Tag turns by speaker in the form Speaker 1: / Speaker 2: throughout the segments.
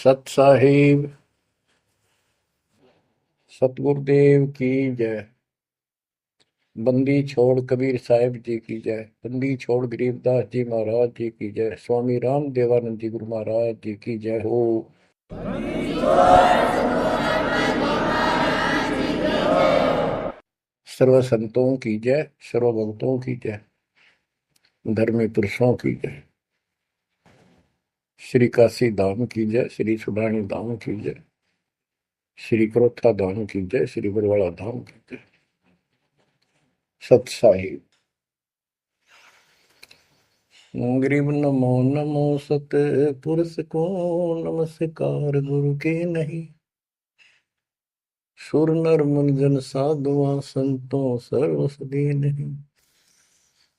Speaker 1: सत साहिब सतगुरुदेव की जय। बंदी छोड़ कबीर साहिब जी की जय। बंदी छोड़ गरीबदास जी महाराज जी की जय। स्वामी राम देवानंद जी गुरु महाराज जी की जय हो। सर्व संतों की जय, सर्व भक्तों की जय, धर्मी पुरुषों की जय। श्री काशी धाम की जय, श्री सुडानी धाम की जय, श्री क्रोथा धाम की जय, श्री बरवाड़ा धाम की जय। सत साहिब गरीब नमो नमो सत पुरुष को नमस्कार गुरु के नहीं। सुर नर मुनिजन साधुआ संतों सर्वस नहीं।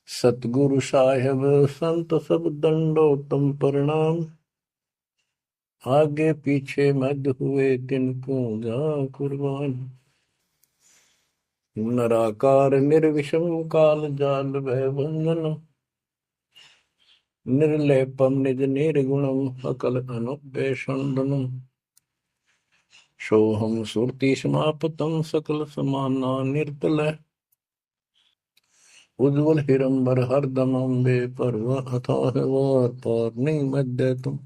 Speaker 1: सतगुरु साहेब संत सब दंडोतम प्रणाम। आगे पीछे मध्य हुए तिनको जा कुर्बान। नराकार निर्विषम काल जाल भय बंधन। निर्लेपम निज निर्गुणम अकल अनुपेशंदनम। सोहम सुरति समापतम सकल समाना निर्तल। उज्ज्वल हिरंबर हरदम अम्बे पर्व अथाह वार पार नहीं मध्य तुम।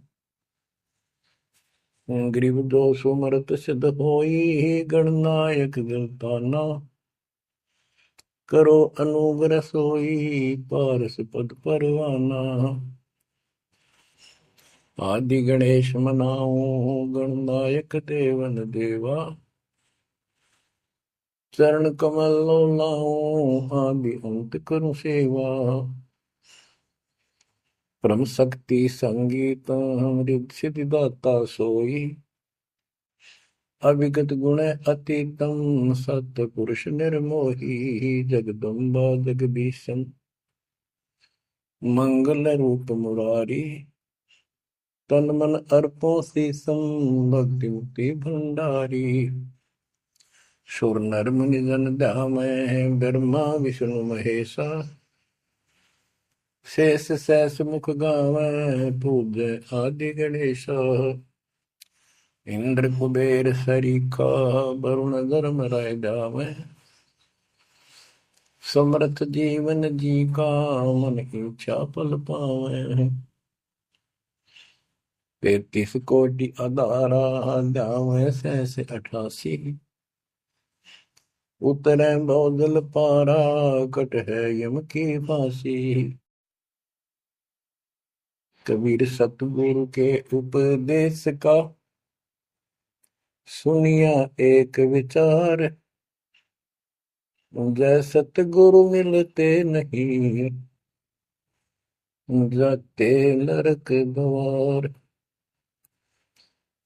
Speaker 1: ग्रीव दो सुमरत सिद्ध होई गणनायक गलताना। करो अनुग्रह सोई पारस पद परवाना। आदि गणेश मनाओ गणनायक देवन देवा। चरण कमल लाओ आदि अंत करूं सेवा। परम शक्ति संगीत अमृत सिद्धिदाता सोई। अविगत गुण अतीतम सतपुरुष निर्मोही। जगदम्बा जगदीशन मंगल रूप मुरारी। तन मन अर्पों शीसम भक्ति मुक्ति भंडारी। सुर नर मुनि जन ध्यामय ब्रह्मा विष्णु महेशा। शेष सहस मुख गावै पूज्य आदि गणेश। इंद्र कुबेर सरीखा वरुण धर्म राय जावै। समर्थ जीवन जी का मन इच्छा फल पावै। 33 कोटि अधारा जावै सहस 88। उतरै बहुदल पारा कट है यम की फांसी। कबीर सतगुरु के उपदेश का सुनिया एक विचार। जय सतगुरु मिलते नहीं जाते नरक द्वार।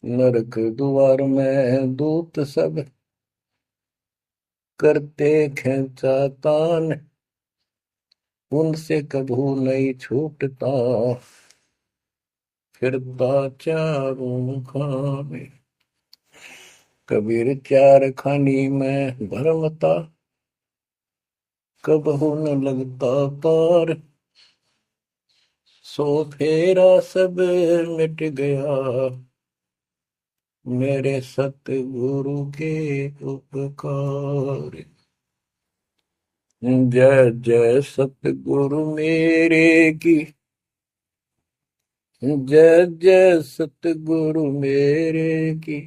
Speaker 1: नरक द्वार में दूत सब करते खेचा तान। उनसे कभू नहीं छूटता फिरता चारों खाने। कबीर चार खानी में भरमता कबहू न लगता तार। सो फेरा सब मिट गया मेरे सतगुरु के उपकार। जय जय सतगुरु मेरे की। जय जय सतगुरु मेरे की।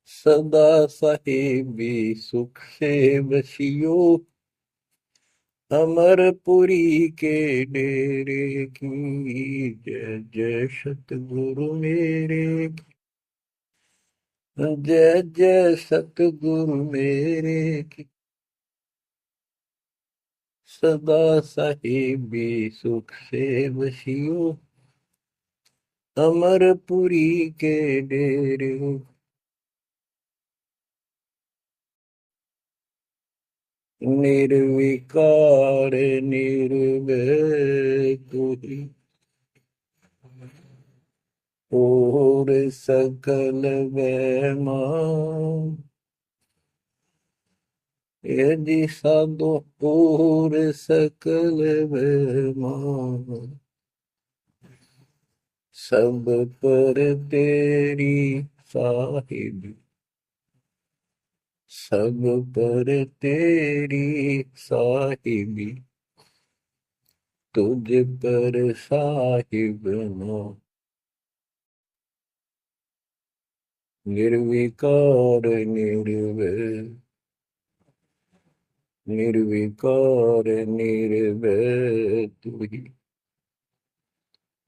Speaker 1: सदा साहिबी सुख से बसियो। अमरपुरी के डेरे की। जय जय सतगुरु मेरे की। जय जय सतगुरु मेरे की। सदा साहिबी सुख से बसियो। अमरपुरी के डेरे। निर्विकार निर्भय तुही और सकल वैमा। यदि साधो और सकल वैमा। सब पर तेरी साहिब, सब पर तेरी साहिबी, तुझ पर साहिब ना। निर्विकार निर्भय, निर्विकार निर्भय तू ही,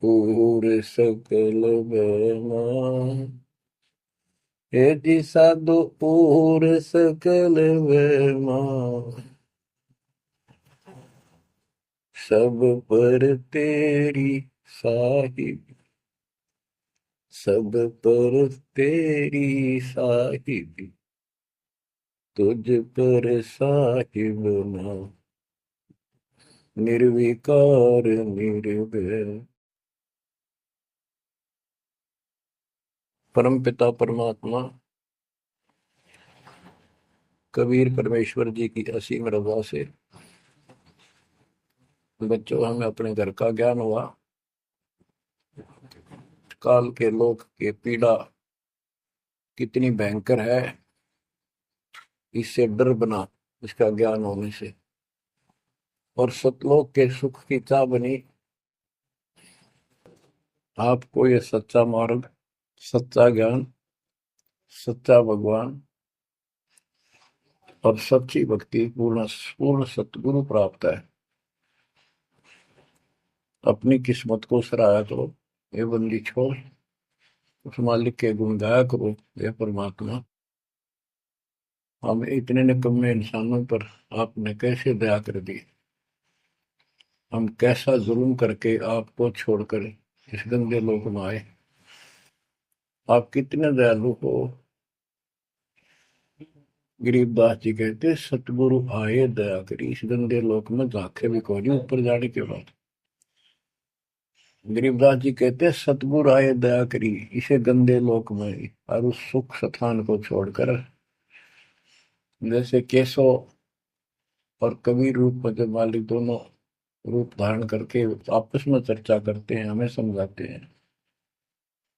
Speaker 1: पूर सकल बना। हे जी साधु पूर सकल बना, सब पर तेरी साहिब, सब पर तेरी साहिब, तुझ पर साहिब ना। निर्विकार निर्भय। परम पिता परमात्मा कबीर परमेश्वर जी की असीम रजा से बच्चों हमें अपने घर का ज्ञान हुआ। काल के लोक के पीड़ा कितनी भयंकर है, इससे डर बना इसका ज्ञान होने से। और सतलोक के सुख की चाह बनी आपको ये सच्चा मार्ग, सच्चा ज्ञान, सच्चा भगवान और सच्ची भक्ति, पूर्ण पूर्ण सतगुरु प्राप्त है। अपनी किस्मत को सराहा करो, ये बंदी छोड़, उस मालिक के गुण गाया करो। ये परमात्मा, हम इतने निकम्मे इंसानों पर आपने कैसे दया कर दी। हम कैसा जुल्म करके आपको छोड़कर इस गंदे लोक में आए। आप कितने दयालु हो। गरीबदास जी कहते सतगुरु आए दया करी, इस गंदे लोक में झांके भी कोई नहीं ऊपर जाने के बाद। गरीबदास जी कहते सतगुरु आए दया करी इसे गंदे लोक में, और उस सुख स्थान को छोड़कर, जैसे केशव और कबीर रूप में जब मालिक दोनों रूप धारण करके आपस में चर्चा करते हैं, हमें समझाते हैं।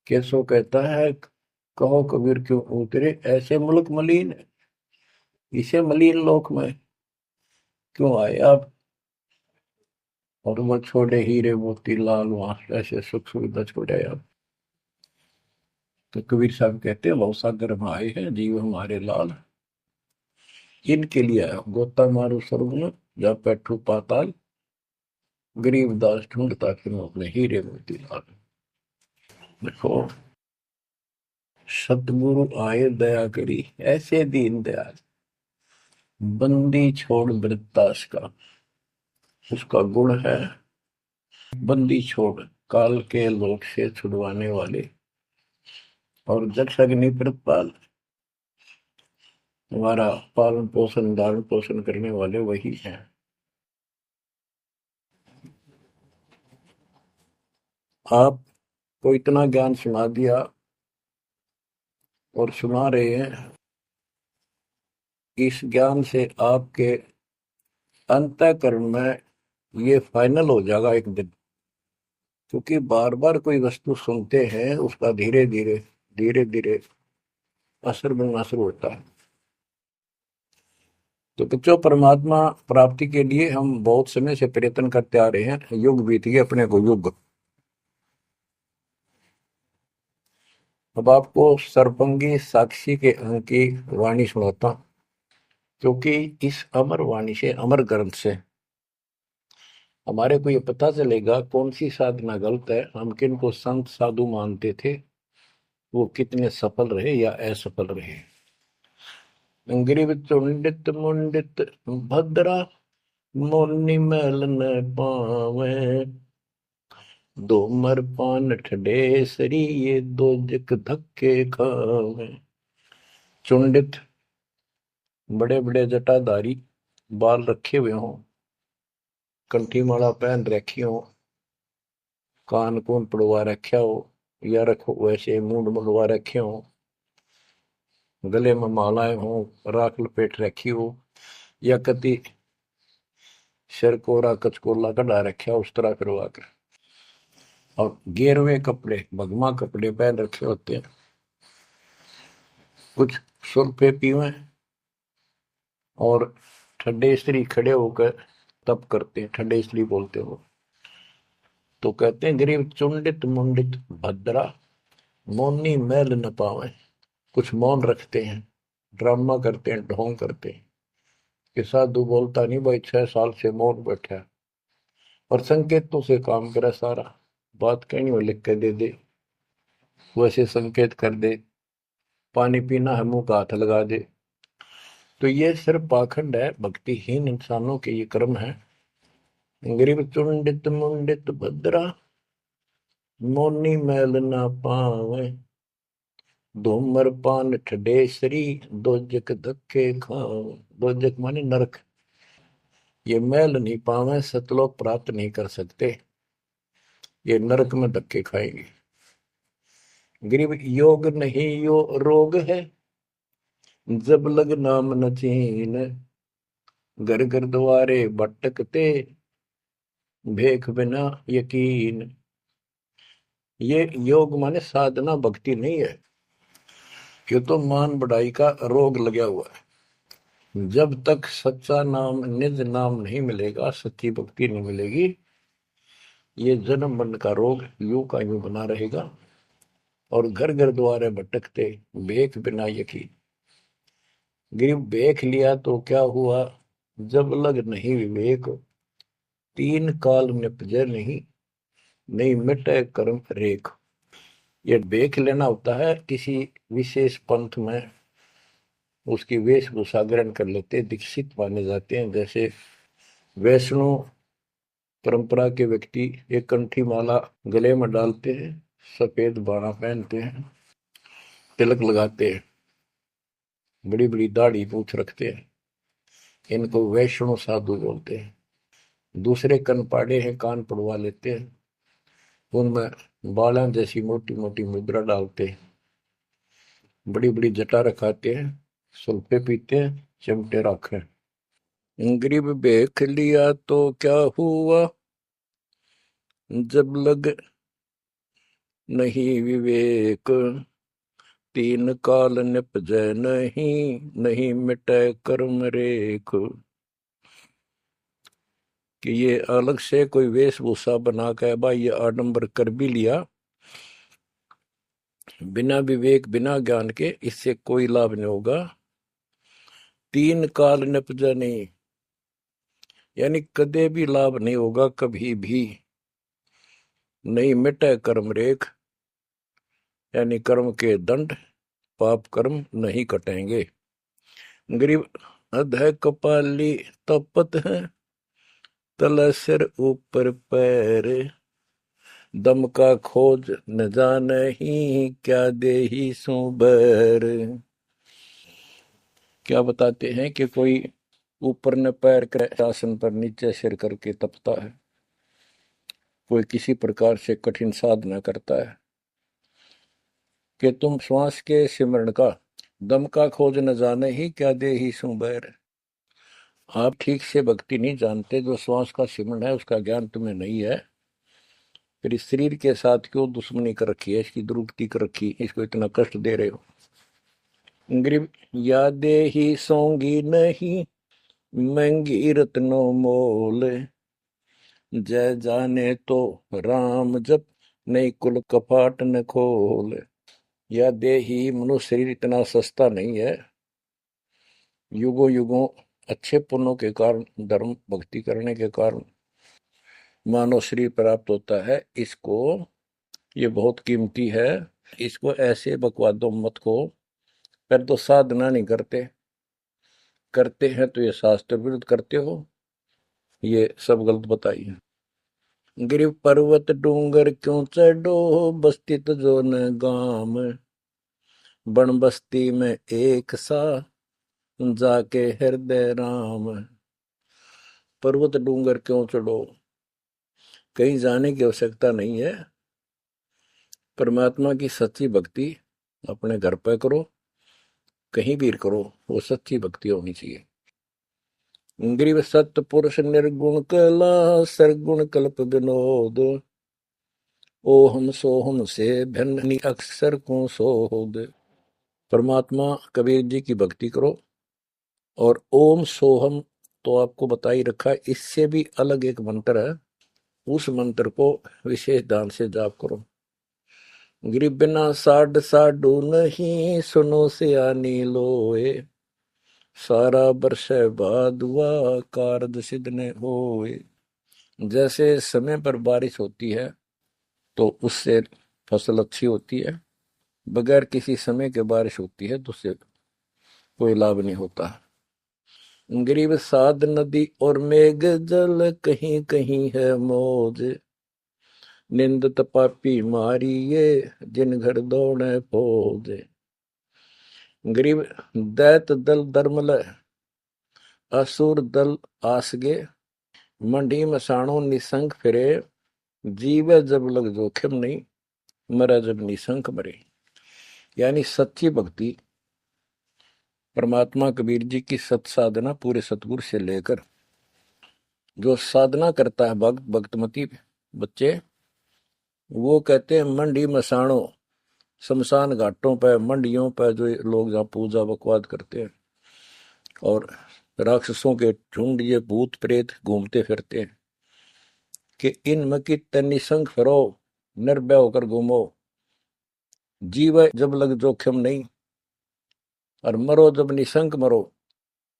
Speaker 1: केशव कहता है कहो कबीर क्यों उतरे ऐसे मुल्क मलिन, इसे मलिन लोक में क्यों आए आप। और वो छोड़े हीरे मोती लाल वहां ऐसे सुख सुविधा छोड़े आप। तो कबीर साहब कहते हैं लौ सागर में आए हैं जीव हमारे लाल, इनके लिए आया गोता मारू स्वर्ग में जा बैठू पाताल, गरीब दास ढूंढता फिर अपने हीरे मोती लाल। देखो सतगुरु आए दया करी ऐसे दीन दयाल, बंदी छोड़ वृत्तास का, उसका गुण है बंदी छोड़, काल के लोक से छुड़वाने वाले। और जक्ष अग्नि प्रतपाल, हमारा पालन पोषण धारण पोषण करने वाले वही हैं। आपको इतना ज्ञान सुना दिया और सुना रहे हैं, इस ज्ञान से आपके अंतःकरण में ये फाइनल हो जाएगा एक दिन। क्योंकि बार बार कोई वस्तु सुनते हैं उसका धीरे धीरे धीरे धीरे असर बनना शुरू होता है। तो बच्चों परमात्मा प्राप्ति के लिए हम बहुत समय से प्रयत्न करते आ रहे हैं, युग बीत गए अपने को युग। अब आपको सरपंगी साक्षी के अंक की वाणी सुनाता हूं, क्योंकि इस अमर वाणी से, अमर ग्रंथ से हमारे को ये पता चलेगा कौन सी साधना गलत है, हम किन को संत साधु मानते थे, वो कितने सफल रहे या असफल रहे। ग्रीव चुंडित मुंडित भद्रा, मुनि मैल न पावे, दो मर पान ठडे सरी ये दो जक धक्के खावे। चुंडित, बड़े बड़े जटाधारी, बाल रखे हुए हों, कंठी माला पहन रखी हो, कान कून पड़वा रखा हो, या रखो वैसे मूंड मुंडवा रखे हो, गले में मालाएं हो, राख लपेट रखी हो, या कति सिर कोरा कचकोला कढ़ा रखा उस तरह करवा कर। और गेरुए कपड़े भगवा कपड़े पहन रखे होते हैं, कुछ सुर्फे पीवे और ठंडे स्त्री खड़े होकर तप करते हैं, ठंडे स्त्री बोलते हो। तो कहते हैं गरीब चुंडित मुंडित भद्रा मौनी मैल न पावे। कुछ मौन रखते हैं, ड्रामा करते हैं, ढोंग करते हैं कि साधु बोलता नहीं भाई, 6 साल से मौन बैठा है, और संकेतों से काम करे सारा। बात कहीं वो लिख के दे दे, वैसे संकेत कर दे, पानी पीना है मुंह का हाथ लगा दे। तो ये सिर्फ पाखंड है, भक्तिहीन इंसानों के ये कर्म है। गरीब चुंडित मुंडित भद्रा मौनी मैल ना पावे, धूमर पान ठडेसरी दोजक धक्के खावे। दोजक माने नरक। ये मैल नहीं पावे, सतलोक प्राप्त नहीं कर सकते, ये नरक में धक्के खाएंगे। गरीब योग नहीं यो रोग है, जब लग नाम न चीन। घर घर द्वारे भटकते भेख बिना यकीन। ये योग माने साधना भक्ति नहीं है, ये तो मान बढ़ाई का रोग लगा हुआ है। जब तक सच्चा नाम निज नाम नहीं मिलेगा, सच्ची भक्ति नहीं मिलेगी, ये जन्म मरण का रोग यूं का यूं बना रहेगा। और घर घर द्वारे भटकते भेख बिना यकीन। गिर देख लिया तो क्या हुआ, जब लग नहीं विवेक। तीन काल निपजे नहीं, नहीं मिटे कर्म रेख। ये देख लेना होता है, किसी विशेष पंथ में उसकी वेशभूषा ग्रहण कर लेते, दीक्षित माने जाते हैं। जैसे वैष्णो परंपरा के व्यक्ति एक कंठी माला गले में डालते हैं, सफेद बाणा पहनते हैं, तिलक लगाते हैं, बड़ी बड़ी दाढ़ी पूछ रखते हैं, इनको वैष्णो साधु बोलते हैं। दूसरे कन पाड़े हैं, कान पड़वा लेते हैं, उनमें बाला जैसी मोटी मोटी मुद्रा डालते हैं, बड़ी बड़ी जटा रखाते हैं, सुल्फे पीते हैं, चिमटे रखे। गरीब देख लिया तो क्या हुआ, जब लग नहीं विवेक। तीन काल निपजै नहीं, नहीं मिटे कर्म रेख। कि ये अलग से कोई वेशभूषा बना के भाई ये आडंबर कर भी लिया, बिना विवेक बिना ज्ञान के इससे कोई लाभ नहीं होगा। तीन काल निपजा नहीं, यानी कदे भी लाभ नहीं होगा, कभी भी नहीं मिटे कर्म रेख, यानी कर्म के दंड पाप कर्म नहीं कटेंगे। गरीब अध कपाली तपत है, तल सिर ऊपर पैर। दम का खोज न जाने ही, क्या दे ही सुबर। क्या बताते हैं कि कोई ऊपर न पैर कर आसन पर नीचे सिर करके तपता है, कोई किसी प्रकार से कठिन साधना करता है कि तुम श्वास के सिमरण का दम का खोज न जाने ही, क्या दे ही सुबैर। आप ठीक से भक्ति नहीं जानते, जो श्वास का सिमरण है उसका ज्ञान तुम्हें नहीं है, फिर इस शरीर के साथ क्यों दुश्मनी कर रखी है, इसकी दुरुक्ति कर रखी, इसको इतना कष्ट दे रहे हो। गरीब यादे ही सोंगी नहीं, महंगी रत्नो मोल। जय जाने तो राम जप, नहीं कुल कपाट न खोल। यह देही मनुष्य शरीर इतना सस्ता नहीं है, युगों युगों अच्छे पुण्यों के कारण, धर्म भक्ति करने के कारण मानव शरीर प्राप्त होता है। इसको ये बहुत कीमती है, इसको ऐसे बकवादों मत को। पर तो साधना नहीं करते, करते हैं तो ये शास्त्र विरुद्ध करते हो, ये सब गलत बताइए। गिर पर्वत डूंगर क्यों चढ़ो, बस्ती तो जो न गाम। बन बस्ती में एक सा, जाके हृदय राम। पर्वत डूंगर क्यों चढ़ो, कहीं जाने की आवश्यकता नहीं है। परमात्मा की सच्ची भक्ति अपने घर पे करो, कहीं भी करो, वो सच्ची भक्ति होनी चाहिए। ग्रीव सत्य पुरुष निर्गुण कला, सरगुण कल्प विनोद। ओहम सोहम से भिन्न अक्सर को सोहद। परमात्मा कबीर जी की भक्ति करो। और ओम सोहम तो आपको बता ही रखा है, इससे भी अलग एक मंत्र है, उस मंत्र को विशेष ध्यान से जाप करो। गिर बिना साड साडू नहीं सुनो से आनी लोए, सारा बरस बादुआ कारद सिद्ध ने होए। जैसे समय पर बारिश होती है तो उससे फसल अच्छी होती है, बगैर किसी समय के बारिश होती है तो उससे कोई लाभ नहीं होता। गरीब साध नदी और मेघ जल कहीं कहीं है मौज, निंदत पापी मारी ये जिन घर दौड़े फौज। गरीब दैत दल दरमल असुर दल आसगे, मंडी मसाणों निसंग फिरे, जीवे जब लग जोखिम नहीं, मरा जब निसंक मरे। यानी सच्ची भक्ति परमात्मा कबीर जी की सत साधना पूरे सतगुरु से लेकर जो साधना करता है भक्त भक्तमती बच्चे, वो कहते हैं मंडी मसाणों, शमशान घाटों पर मंडियों पर जो लोग जहाँ पूजा बकवाद करते हैं और राक्षसों के झुंड ये भूत प्रेत घूमते फिरते हैं कि इन की निसंग फिरो, निर्भय होकर घूमो, जीव जब लग जोखिम नहीं और मरो जब निसंक मरो,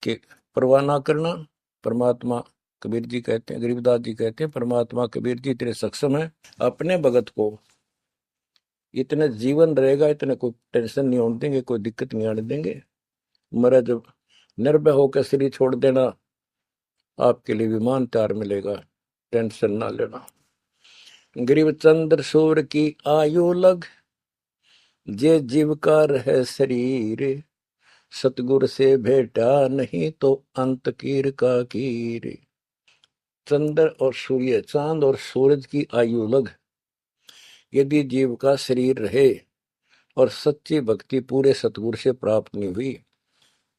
Speaker 1: कि परवाह ना करना। परमात्मा कबीर जी कहते हैं, गरीबदास जी कहते हैं, परमात्मा कबीर जी इतने सक्षम है, अपने भगत को इतने जीवन रहेगा, इतने कोई टेंशन नहीं होने देंगे, कोई दिक्कत नहीं आने देंगे। मरा जब निर्भय होकर शरीर छोड़ देना, आपके लिए विमान तैयार मिलेगा, टेंशन ना लेना। गरीब चंद्र सूर्य की आयु लग, जे जीव का रहे शरीर, सतगुर से भेटा नहीं तो अंत कीर का कीर। चंद्र और सूर्य, चांद और सूरज की आयु लग, यदि जीव का शरीर रहे और सच्ची भक्ति पूरे सतगुरु से प्राप्त नहीं हुई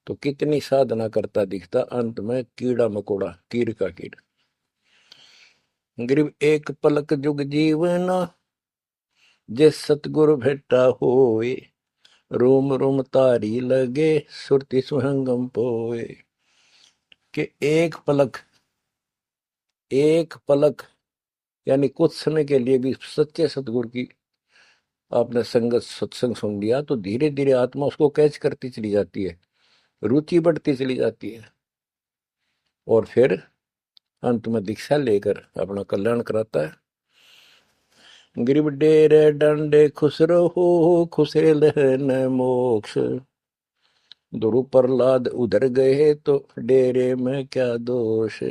Speaker 1: तो कितनी साधना करता दिखता, अंत में कीड़ा मकोड़ा, कीर का कीड़ा। गरीब एक पलक जुग जीवना, जे सतगुरु भेटा होए, रोम रोम तारी लगे सुरति सुहंगम पोए। कि एक पलक यानी कुछ समय के लिए भी सच्चे सतगुरु की आपने संगत सत्संग सुन लिया तो धीरे धीरे आत्मा उसको कैच करती चली जाती है, रुचि बढ़ती चली जाती है और फिर अंत में दीक्षा लेकर अपना कल्याण कराता है। गिरिब डेरे डंडे खुश रहो, खुशे लहन मोक्ष, दुरु प्रहलाद उधर गए तो डेरे में क्या दोष।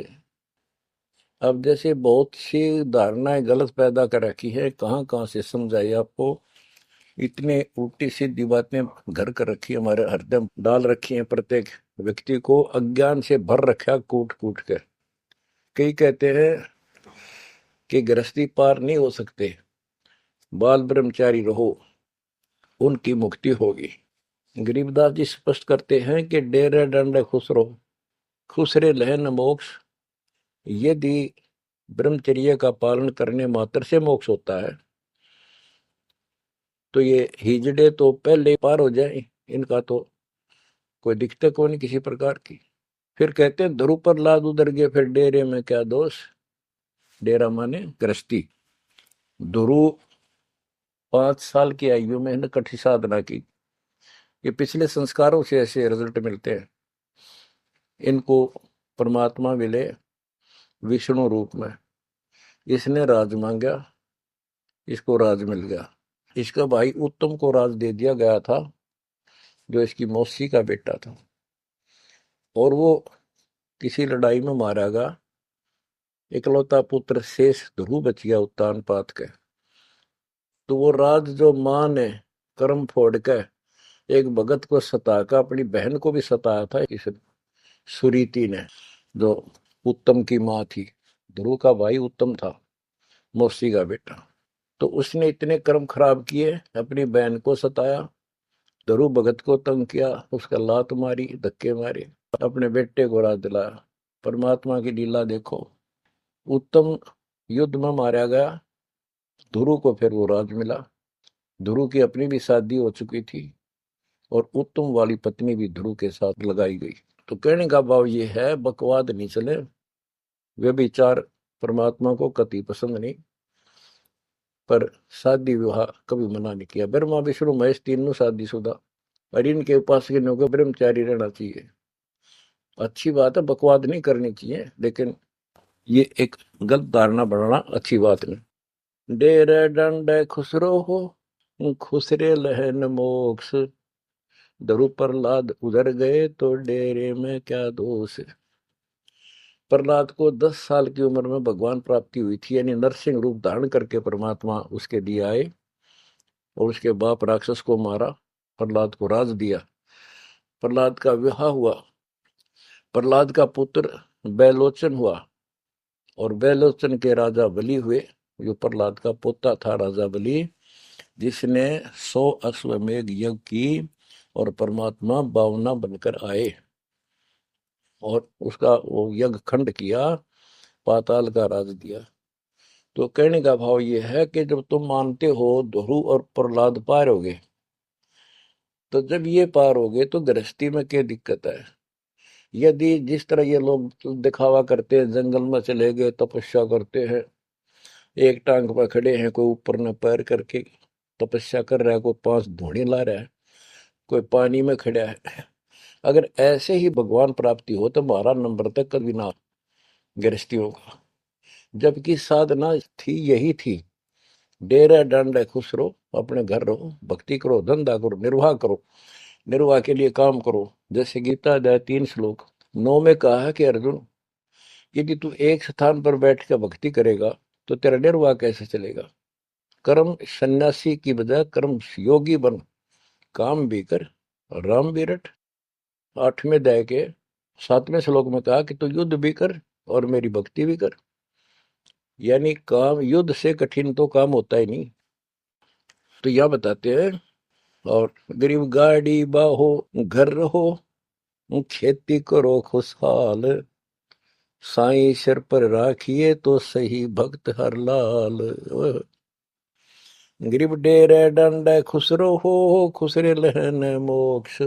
Speaker 1: अब जैसे बहुत सी धारणाएं गलत पैदा कर रखी है, कहाँ कहाँ से समझाई आपको, इतने उल्टी सीधी बातें घर कर रखी है, हमारे हरदम डाल रखी है, प्रत्येक व्यक्ति को अज्ञान से भर रखा कूट कूट कर। कई कहते हैं कि गृहस्थी पार नहीं हो सकते, बाल ब्रह्मचारी रहो उनकी मुक्ति होगी। गरीबदास जी स्पष्ट करते हैं कि डेरे डंडे खुश रहो, खुश रे लहन मोक्ष। यदि ब्रह्मचर्य का पालन करने मात्र से मोक्ष होता है तो ये हिजड़े तो पहले पार हो जाए, इनका तो कोई दिक्कत को नहीं किसी प्रकार की। फिर कहते हैं ध्रुव पर लाद उधर गए फिर डेरे में क्या दोष। डेरा माने गृहस्थी। ध्रुव 5 साल की आयु में ने कठी साधना की, ये पिछले संस्कारों से ऐसे रिजल्ट मिलते हैं। इनको परमात्मा मिले विष्णु रूप में, इसने राज मांगा, इसको राज मिल गया। इसका भाई उत्तम को राज दे दिया गया था जो इसकी मौसी का बेटा था, और वो किसी लड़ाई में मारा गया। इकलौता पुत्र शेष ध्रुव बच गया उत्तान पात के। तो वो राज जो मां ने कर्म फोड़ के एक भगत को सताकर अपनी बहन को भी सताया था, इस सुरीति ने, जो उत्तम की मां थी। ध्रुव का भाई उत्तम था, मौसी का बेटा। तो उसने इतने कर्म खराब किए, अपनी बहन को सताया, ध्रुव भगत को तंग किया, उसका लात मारी, धक्के मारे, अपने बेटे को राज दिलाया। परमात्मा की लीला देखो। उत्तम युद्ध में मारा गया, ध्रुव को फिर वो राज मिला। ध्रुव की अपनी भी शादी हो चुकी थी और उत्तम वाली पत्नी भी ध्रुव के साथ लगाई गई। तो कहने का भाव ये है, बकवाद नहीं चले, वे विचार परमात्मा को कति पसंद नहीं। पर शादी विवाह कभी मना नहीं किया। ब्रह्मा विष्णु महेश तीनों शादीशुदा, और इनके उपासक को ब्रह्मचारी रहना चाहिए। अच्छी बात है, बकवाद नहीं करनी चाहिए, लेकिन ये एक गलत धारणा बढ़ाना अच्छी बात नहीं। डेरे डंडे खुसरो हो, खुसरे लहन मोक्ष, दरु प्रहलाद उधर गए तो डेरे में क्या दोष। प्रहलाद को 10 साल की उम्र में भगवान प्राप्ति हुई थी, यानी नरसिंह रूप धारण करके परमात्मा उसके दिए आए और उसके बाप राक्षस को मारा, प्रहलाद को राज दिया। प्रहलाद का विवाह हुआ, प्रहलाद का पुत्र बैलोचन हुआ और बैलोचन के राजा बलि हुए। जो प्रहलाद का पोता था राजा बलि, जिसने 100 अश्वमेघ यज्ञ की और परमात्मा बावना बनकर आए और उसका वो यज्ञ खंड किया, पाताल का राज दिया। तो कहने का भाव ये है कि जब तुम मानते हो ध्रुव और प्रहलाद पार हो गए, तो जब ये पार हो गए तो गृहस्थी में क्या दिक्कत है। यदि जिस तरह ये लोग दिखावा करते हैं, जंगल में चले गए तपस्या करते हैं, एक टांग पर खड़े हैं, कोई ऊपर न पैर करके तपस्या कर रहा है, कोई 5 धूणी ला रहा है, कोई पानी में खड़ा है, अगर ऐसे ही भगवान प्राप्ति हो तो 12 नंबर तक कभी ना गृहस्थियों का। जबकि साधना थी यही थी, डेरा डंडे खुश रहो, अपने घर रहो, भक्ति करो, धंधा करो, निर्वाह करो, निर्वाह के लिए काम करो। जैसे गीता अध्याय 3 श्लोक 9 में कहा है कि अर्जुन, यदि तू एक स्थान पर बैठ कर भक्ति करेगा तो तेरा निर्वाह कैसे चलेगा। कर्म सन्यासी की बजाय कर्म योगी बन, काम भी कर, राम भी रट। 8वें अध्याय के 7वें श्लोक में कहा कि तू युद्ध भी कर और मेरी भक्ति भी कर। यानी काम, युद्ध से कठिन तो काम होता ही नहीं। तो यह बताते हैं, और गरीब गाड़ी बाहो, घर रहो, खेती करो खुशहाल, साईं सिर पर राखिए तो सही भक्त हर लाल। गरीब डेरे डंडे खुसरो हो, खुसरे लहन मोक्ष,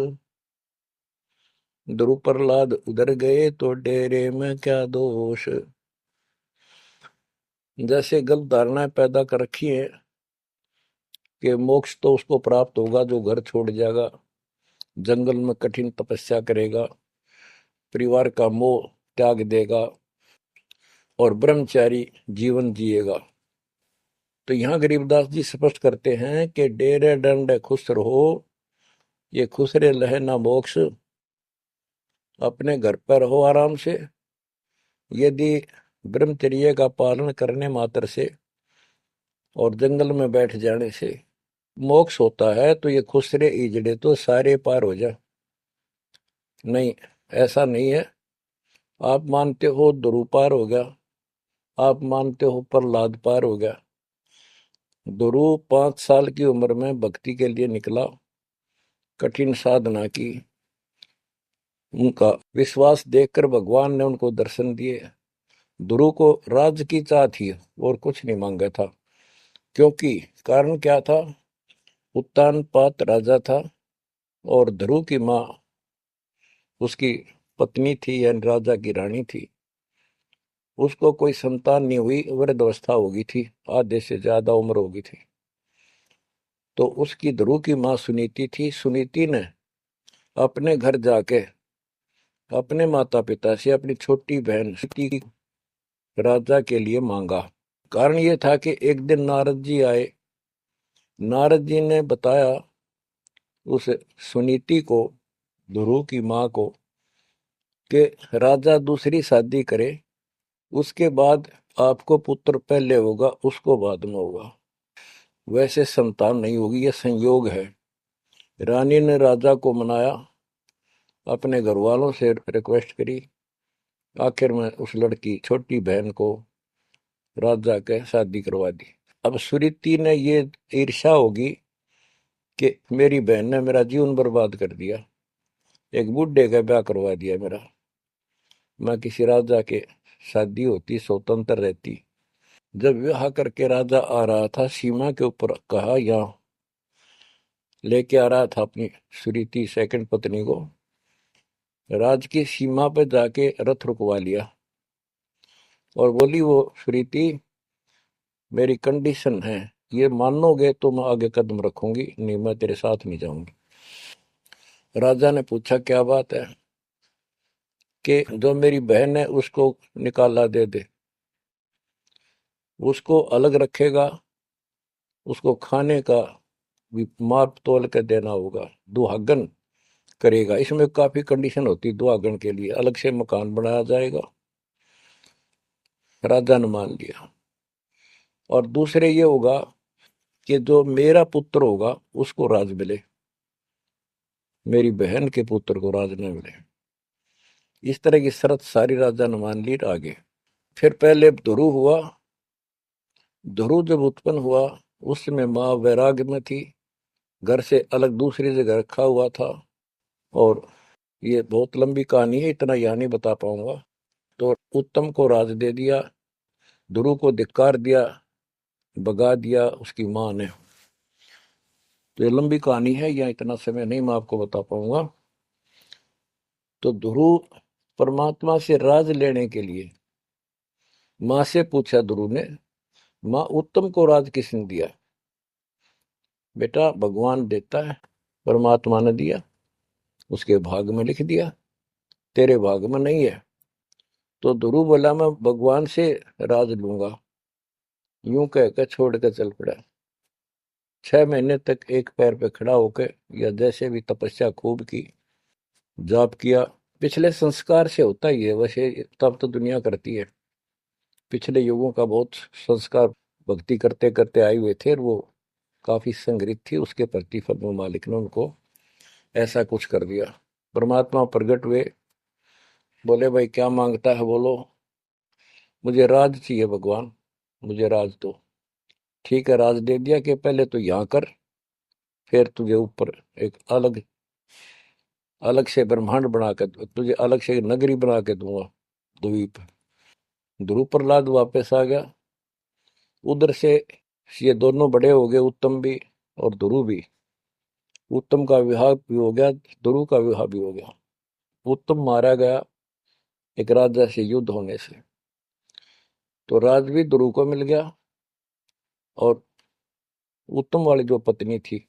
Speaker 1: ध्रुव प्रहलाद उधर गए तो डेरे में क्या दोष। जैसे गलत धारणाएं पैदा कर रखी है कि मोक्ष तो उसको प्राप्त होगा जो घर छोड़ जाएगा, जंगल में कठिन तपस्या करेगा, परिवार का मोह त्याग देगा और ब्रह्मचारी जीवन जिएगा। तो यहाँ गरीबदास जी स्पष्ट करते हैं कि डेरे डंडे खुश रहो, ये खुसरे लहे ना मोक्ष, अपने घर पर रहो आराम से। यदि ब्रह्मचर्य का पालन करने मात्र से और जंगल में बैठ जाने से मोक्ष होता है, तो ये खुसरे इजड़े तो सारे पार हो जा। नहीं, ऐसा नहीं है। आप मानते हो ध्रुव पार हो गया, आप मानते हो प्रहलाद पार हो गया। ध्रुव 5 साल की उम्र में भक्ति के लिए निकला, कठिन साधना की, उनका विश्वास देखकर भगवान ने उनको दर्शन दिए। ध्रुव को राज की चाह थी और कुछ नहीं मांगा था, क्योंकि कारण क्या था, उत्तान पात राजा था और ध्रुव की माँ उसकी पत्नी थी, यानी राजा की रानी थी। उसको कोई संतान नहीं हुई, वृद्धावस्था हो गई थी, आधे से ज्यादा उम्र हो गई थी। तो उसकी ध्रुव की माँ सुनीति थी। सुनीति ने अपने घर जाके अपने माता पिता से अपनी छोटी बहन सुनीति राजा के लिए मांगा। कारण ये था कि एक दिन नारद जी आए, नारद जी ने बताया उस सुनीति को, ध्रुव की माँ को, कि राजा दूसरी शादी करे, उसके बाद आपको पुत्र पहले होगा, उसको बाद में होगा, वैसे संतान नहीं होगी, यह संयोग है। रानी ने राजा को मनाया, अपने घर वालों से रिक्वेस्ट करी, आखिर में उस लड़की छोटी बहन को राजा के शादी करवा दी। अब सुरीति ने ये ईर्ष्या होगी कि मेरी बहन ने मेरा जीवन बर्बाद कर दिया, एक बूढ़े का ब्याह करवा दिया मेरा, मैं किसी राजा के शादी होती, स्वतंत्र रहती। जब विवाह करके राजा आ रहा था सीमा के ऊपर, कहा यहाँ लेके आ रहा था अपनी सुरीति सेकंड पत्नी को, राज की सीमा पर जाके रथ रुकवा लिया और बोली वो सुरीति, मेरी कंडीशन है, ये मानोगे तो मैं आगे कदम रखूंगी, नहीं मैं तेरे साथ नहीं जाऊंगी। राजा ने पूछा क्या बात है? कि जो मेरी बहन है उसको निकाला दे दे, उसको अलग रखेगा, उसको खाने का भी माप तोल के देना होगा, दुहागन करेगा। इसमें काफी कंडीशन होती है, दुहागन के लिए अलग से मकान बनाया जाएगा। राजा ने मान लिया। और दूसरे ये होगा कि जो मेरा पुत्र होगा उसको राज मिले, मेरी बहन के पुत्र को राज न मिले। इस तरह की शर्त सारी राजा ने मान ली। आगे फिर पहले ध्रुव हुआ। ध्रुव जब उत्पन्न हुआ उस समय माँ वैराग्य में थी, घर से अलग दूसरी जगह रखा हुआ था। और ये बहुत लंबी कहानी है, इतना यहाँ नहीं बता पाऊंगा। तो उत्तम को राज दे दिया, ध्रुव को धिक्कार दिया, भगा दिया उसकी माँ ने। तो ये लंबी कहानी है, यहाँ इतना समय नहीं मैं आपको बता पाऊंगा। तो ध्रुव परमात्मा से राज लेने के लिए माँ से पूछा ध्रुव ने, माँ उत्तम को राज किसने दिया? बेटा भगवान देता है, परमात्मा ने दिया, उसके भाग में लिख दिया, तेरे भाग में नहीं है। तो ध्रुव बोला मैं भगवान से राज लूंगा। यूं कहकर छोड़ कर चल पड़ा। 6 महीने तक एक पैर पे खड़ा होकर, या जैसे भी तपस्या खूब की, जाप किया। पिछले संस्कार से होता ही है वैसे, तब तो दुनिया करती है। पिछले युगों का बहुत संस्कार भक्ति करते करते आए हुए थे, और वो काफी संग्रहित थी, उसके प्रतिफल में मालिक ने उनको ऐसा कुछ कर दिया। परमात्मा प्रगट हुए, बोले भाई क्या मांगता है बोलो। मुझे राज चाहिए भगवान, मुझे राज दो। ठीक है, राज दे दिया कि पहले तो यहाँ कर, फिर तुझे ऊपर एक अलग अलग से ब्रह्मांड बना के, तुझे अलग से नगरी बना के दूंगा, द्वीप। ध्रुव प्रहलाद वापस आ गया उधर से। ये दोनों बड़े हो गए, उत्तम भी और ध्रुव भी। उत्तम का विवाह भी हो गया, ध्रुव का विवाह भी हो गया। उत्तम मारा गया एक राजा से युद्ध होने से, तो राज भी ध्रुव को मिल गया, और उत्तम वाली जो पत्नी थी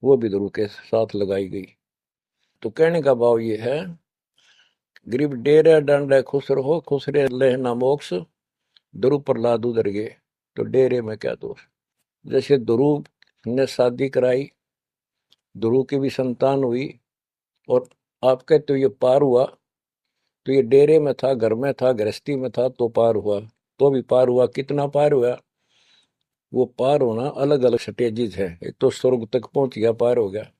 Speaker 1: वो भी ध्रुव के साथ लगाई गई। तो कहने का भाव ये है, गरीब डेरे डंडे खुश रहो, खुश रे लेना मोक्ष, ध्रुव प्रहलाद उधर गए, तो डेरे में क्या दोष। जैसे ध्रुव ने शादी कराई, ध्रुव की भी संतान हुई, और आपके तो ये पार हुआ, तो ये डेरे में था, घर में था, गृहस्थी में था, तो पार हुआ। तो भी पार हुआ, कितना पार हुआ? वो पार होना अलग अलग स्टेजेस है। एक तो स्वर्ग तक पहुंच गया, पार हो गया।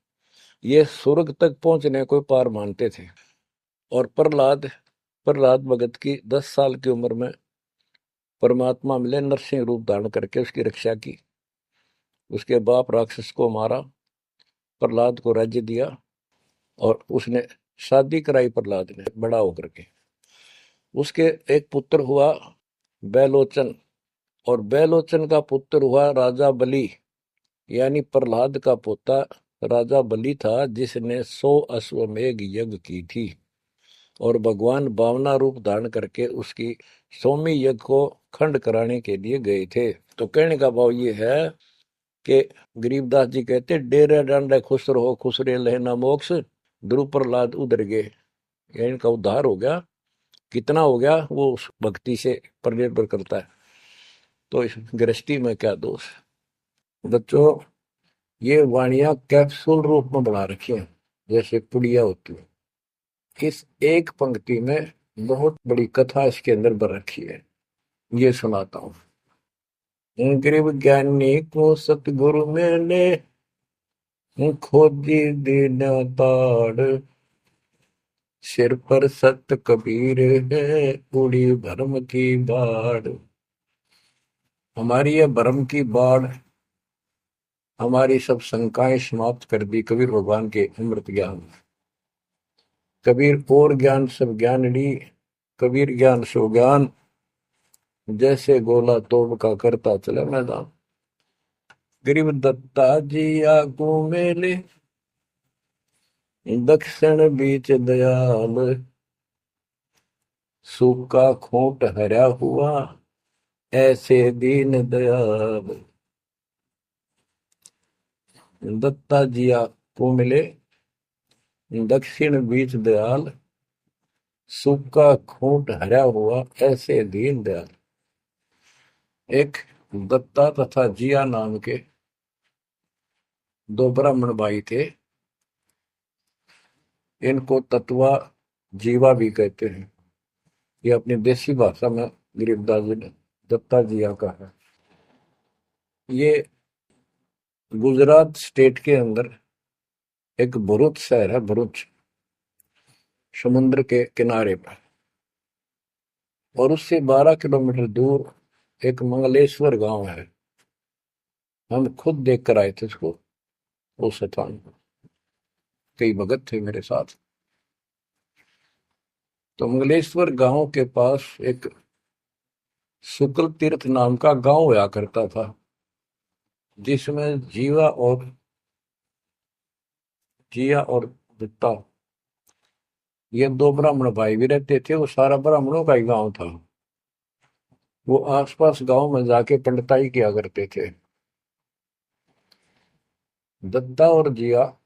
Speaker 1: ये स्वर्ग तक पहुंचने को पार मानते थे। और प्रहलाद प्रहलाद भगत की 10 साल की उम्र में परमात्मा मिले, नरसिंह रूप धारण करके उसकी रक्षा की। उसके बाप राक्षस को मारा, प्रहलाद को राज्य दिया, और उसने शादी कराई प्रहलाद ने बड़ा होकर के। उसके एक पुत्र हुआ बैलोचन, और बैलोचन का पुत्र हुआ राजा बलि, यानी प्रहलाद का पोता राजा बलि था, जिसने 100 अश्वमेघ यज्ञ की थी। और भगवान बावना रूप धारण करके उसकी 100वीं यज्ञ को खंड कराने के लिए गए थे। तो कहने का भाव ये है कि गरीबदास जी कहते, डेरे डांडे खुश रहो, खुश रे लहना मोक्ष, ध्रुव प्रहलाद उधर गए। इनका उद्धार हो गया। कितना हो गया वो उस भक्ति से पर निर्भर करता है। तो इस गृहस्थी में क्या दोष। बच्चों, ये वाणियां कैप्सूल रूप में बना रखी है, जैसे पुड़िया होती है। इस एक पंक्ति में बहुत बड़ी कथा इसके अंदर भर रखी है। ये सुनाता हूँ। गरीब ज्ञानी को सतगुरु मैंने खोजी दीन ताड़, सिर पर सत कबीर है, उड़ी भरम की बाढ़। हमारी यह भरम की बाढ़ हमारी सब शंकाएं समाप्त कर दी कबीर भगवान के अमृत ज्ञान। कबीर और ज्ञान सब ज्ञान ली, कबीर ज्ञान सो ज्ञान, जैसे गोला तोड़ का करता चले मैदान। गरीब दत्ता जी आगू मेले, दक्षिण बीच दयाल, सूखा खूंट हरा हुआ, ऐसे दीन दयाल। दत्ता जी आगू मिले, दक्षिण बीच दयाल, सूखा खूंट हरा हुआ, ऐसे दीन दयाल। एक दत्ता तथा जिया नाम के दो ब्राह्मण भाई थे। इनको तत्वा जीवा भी कहते हैं। ये अपनी देसी भाषा में गरीबदास जी ने दत्ता जिया का है। ये गुजरात स्टेट के अंदर एक भरूच शहर है, भरूच, समुद्र के किनारे पर। और उससे 12 किलोमीटर दूर एक मंगलेश्वर गांव है। हम खुद देख कर आए थे उसको, उस स्थान को। कई भगत थे मेरे साथ। तो मंगलेश्वर गांव के पास एक शुक्ल तीर्थ नाम का गांव हुआ करता था, जिसमें जिया और दत्ता, ये दो ब्राह्मण भाई भी रहते थे। वो सारा ब्राह्मणों का ही गांव था। वो आसपास गांव में जाके पंडिताई किया करते थे। दत्ता और जिया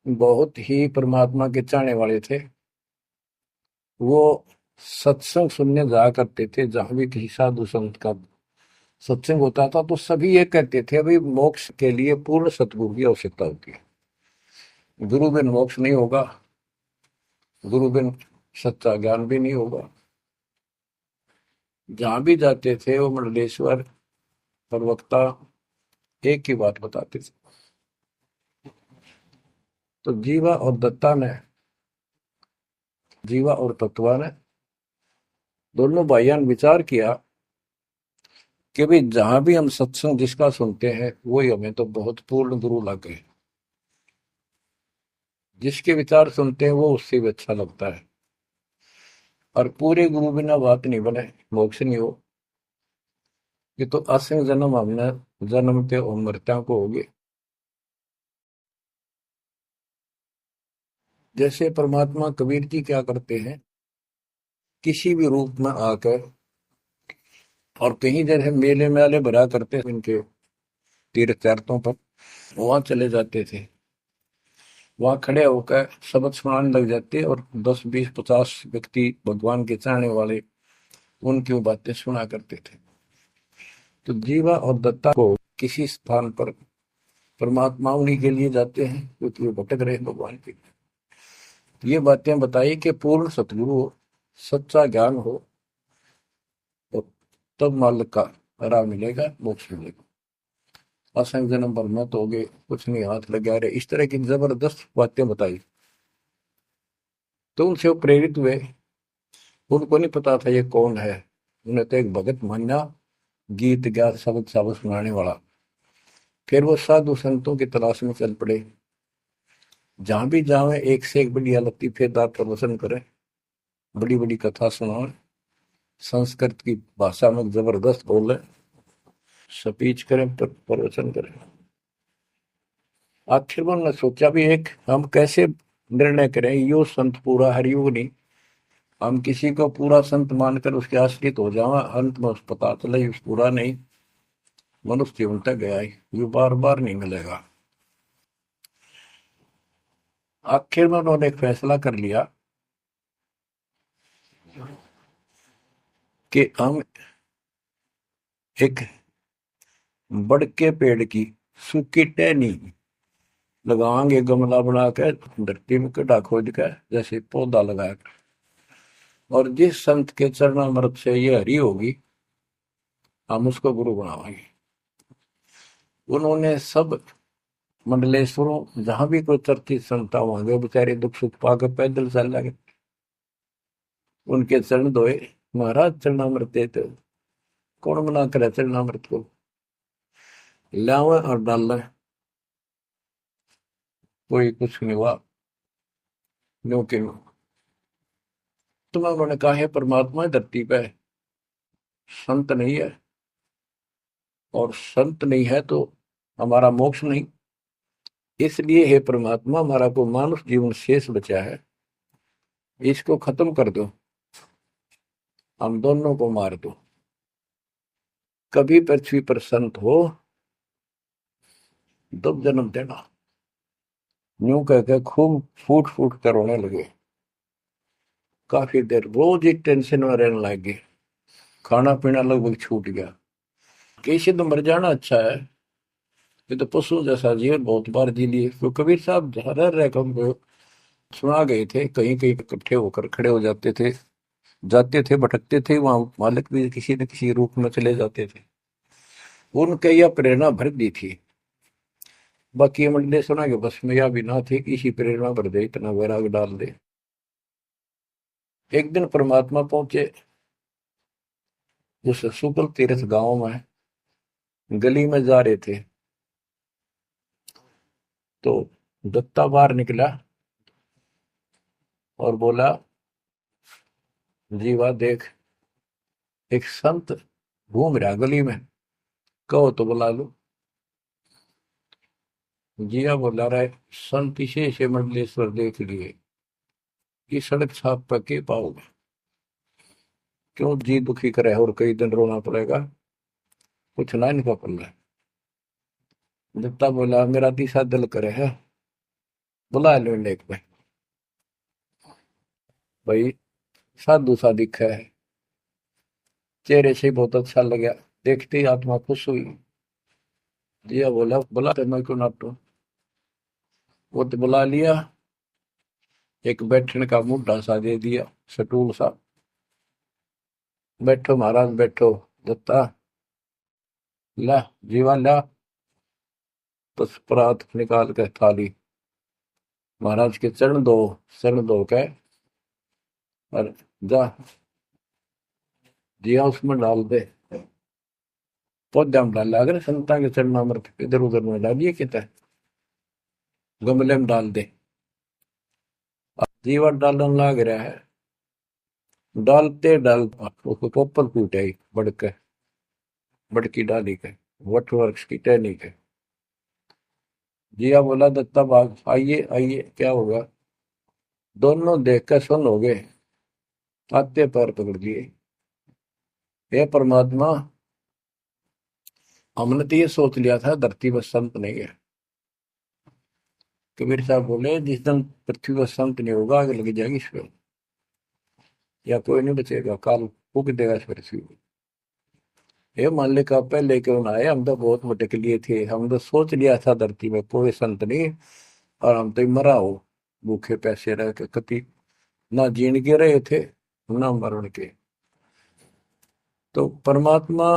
Speaker 1: बहुत ही परमात्मा के चाहने वाले थे। वो सत्संग सुनने जाया करते थे। जहां भी किसी साधु संत का सत्संग होता था तो सभी ये कहते थे अभी मोक्ष के लिए पूर्ण सतगुरु की आवश्यकता होती है। गुरु बिन मोक्ष नहीं होगा, गुरु बिन सच्चा ज्ञान भी नहीं होगा। जहां भी जाते थे वो मंडलेश्वर प्रवक्ता एक ही बात बताते थे। तो जीवा और तत्वा ने दोनों भाइयों ने विचार किया कि भाई जहां भी हम सत्संग जिसका सुनते हैं वही हमें तो बहुत पूर्ण गुरु लगे। जिसके विचार सुनते हैं वो उससे भी अच्छा लगता है। और पूरे गुरु बिना बात नहीं बने, मोक्ष नहीं हो। ये तो असंग जन्म हमने जन्मते और मरत्या को होगे। जैसे परमात्मा कबीर जी क्या करते हैं, किसी भी रूप में आकर, और कहीं जैसे मेले मेले भरा करते हैं इनके तीर्थ तीर्थों पर, वहां चले जाते थे। वहां खड़े होकर शब्द सुनाने लग जाते और 10 20 50 व्यक्ति भगवान के चाहने वाले उनकी वो बातें सुना करते थे। तो जीवा और दत्ता को किसी स्थान पर परमात्मा उन्हीं के लिए जाते हैं क्योंकि वो भटक रहे हैं भगवान की। ये बातें बताई कि पूर्ण सतगुरु हो, सच्चा ज्ञान हो, तो तब मालिक का राह मिलेगा, मोक्ष मिलेगा। असंग जन्म पर मत हो गए, कुछ नहीं हाथ लगा रहे, इस तरह की जबरदस्त बातें बताई। तो उनसे वो प्रेरित हुए। उनको नहीं पता था ये कौन है। उन्हें तो एक भगत माना, गीत गा शब्द शब्द सुनाने वाला। फिर वो साधु संतों की तलाश में चल पड़े। जहां भी जावे एक से एक बढ़िया लतीफेदार प्रवचन करें, बड़ी बड़ी कथा सुनाए, संस्कृत की भाषा में जबरदस्त बोले, स्पीच करें, प्रवचन करें। आखिर में उन्होंने सोचा भी एक हम कैसे निर्णय करें, यो संत पूरा हरियो नहीं। हम किसी को पूरा संत मानकर उसके आश्रित हो जावा, अंत में उस पता चले उस पूरा नहीं, मनुष्य जीवन तक गया है, ये बार बार नहीं मिलेगा। आखिर में उन्होंने एक फैसला कर लिया कि हम एक बड़ के पेड़ की सूखी टहनी लगाएंगे, गमला बना कर धरती में गड्ढा खोद कर जैसे पौधा लगाया। और जिस संत के चरणामृत से ये हरी होगी, हम उसको गुरु बनावाएंगे। उन्होंने सब मंडलेश्वरों जहां भी कोई चर्चित संत था वहां गए, बेचारे दुख सुख पाकर पैदल चल लगे, उनके चरण धोए। महाराज चरणामृत देते, कौन मना करे चरणामृत को, लावे और डाल। कोई कुछ नहीं हुआ, क्योंकि तुम्हें उन्होंने कहा है परमात्मा धरती पे है, संत नहीं है, और संत नहीं है तो हमारा मोक्ष नहीं। इसलिए हे परमात्मा, हमारा को मानुष जीवन शेष बचा है, इसको खत्म कर दो, हम दोनों को मार दो। कभी पृथ्वी पर संत हो तब जन्म देना। यूं कहकर खूब फूट फूट कर रोने लगे। काफी देर रोज ही टेंशन में रहने लगे, खाना पीना लगभग छूट गया। कैसे तो मर जाना अच्छा है, ये तो पशु जैसा जीवन बहुत बार जी लिए। तो कबीर साहब रह रह हम सुना गए थे, कहीं कहीं इकट्ठे होकर खड़े हो जाते थे, जाते थे, भटकते थे, वहां मालिक भी किसी न किसी रूप में चले जाते थे। उनके यह प्रेरणा भर दी थी। बाकी मंडले सुना कि बस में यह भी ना थे कि इसी प्रेरणा भर दे, इतना वैराग डाल दे। एक दिन परमात्मा पहुंचे उस सुकल तीर्थ गांव में, गली में जा रहे थे तो दत्ता बाहर निकला और बोला, जीवा देख, एक संत घूम रहा गली में, कहो तो बुला लो। जिया बोला रहा है, संत इसे से मंडलेश्वर देख लिए, कि सड़क छाप पर के पाओगे, क्यों जी दुखी करे और कई दिन रोना पड़ेगा, कुछ ना इनका पल्ला। दत्ता बोला, मेरा तीसरा दिल करे है, बुला लो एक में। भाई साधु सा दिखा है, चेहरे से बहुत अच्छा लगा, देखते ही आत्मा खुश हुई। जिया बोला, बुला तो मैं क्यों ना तो। वो तो बुला लिया, एक बैठने का मुड्ढा सा दे दिया, सटूल सा। बैठो महाराज बैठो। दत्ता, ला जीवा ला, बस परात निकाल के थाली महाराज के चरण दो, चरण दो के और जा जिया उसमें डाल दे। पौधा में डाल, अगर संता के चरण अमृत इधर उधर में डालिए, कितना गमले में डाल दे। अब जीवा डालने लग रहा है, डालते डालता उसको पोपल फूट आई बड़के, बड़की डाली के, वट वृक्ष की टहनी के। जिया बोला, दत्ता बाग आइए आइए, क्या होगा। दोनों देख कर सुन हो गए, आते पैर पकड़ लिए। हे परमात्मा, हमने तो ये सोच लिया था धरती पर संत नहीं है। कबीर साहब बोले, जिस दिन पृथ्वी पर संत नहीं होगा, आग लग जाएगी इस पर, या कोई नहीं बचेगा, काल फूक देगा इस पृथ्वी को। हे मालिक, आप पहले क्यों ना आए, हम तो बहुत भटक लिए थे, हम तो सोच लिया था धरती में कोई संत नहीं, और हम तो मरा हो, भूखे पैसे रह के कति ना जीण के रहे थे ना मरण के। तो परमात्मा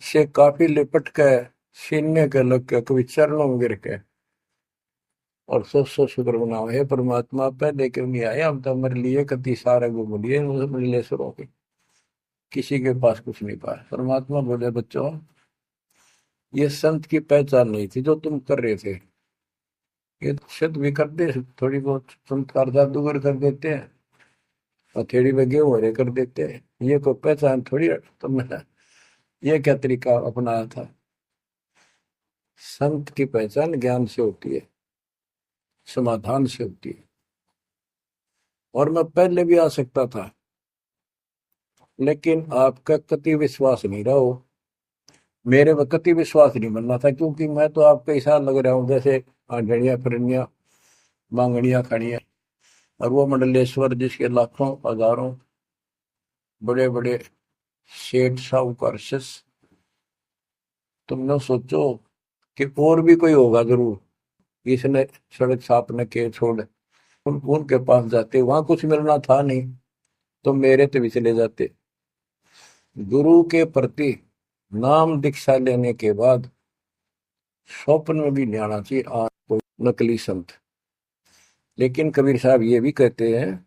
Speaker 1: से काफी लिपट के, सीने के लग के, कभी चरणों में गिर के, और सौ शुक्र मनाओ, हे परमात्मा पहले क्यों नहीं आए, हम तो हमारे लिए कति सारे घूम लिए मंडलेश्वरों के, किसी के पास कुछ नहीं पाया। परमात्मा बोले, बच्चों ये संत की पहचान नहीं थी जो तुम कर रहे थे, ये सिद्ध भी कर दे थोड़ी बहुत, चमत्कार जादूगर कर देते हैं, हथेड़ी में गेहूं हरे कर देते हैं, ये कोई पहचान थोड़ी तुमने ये क्या तरीका अपनाया था। संत की पहचान ज्ञान से होती है, समाधान से होती है। और मैं पहले भी आ सकता था, लेकिन आपका कति विश्वास नहीं रहा हो, मेरे में कति विश्वास नहीं बनना था, क्योंकि मैं तो आपका ऐसा लग रहा हूँ जैसे आंधड़िया फिरनिया मांगड़िया खड़िया, और वो मंडलेश्वर जिसके लाखों हजारों बड़े बड़े सेठ साहूकार शिष्य। तुमने सोचो कि और भी कोई होगा जरूर, इसने सड़क छापने के छोड़ उनके पास जाते, वहां कुछ मिलना था नहीं तो मेरे तो भी चले जाते। गुरु के प्रति नाम दीक्षा लेने के बाद स्वप्न में भी नहीं आना चाहिए आज कोई नकली संत। लेकिन कबीर साहब ये भी कहते हैं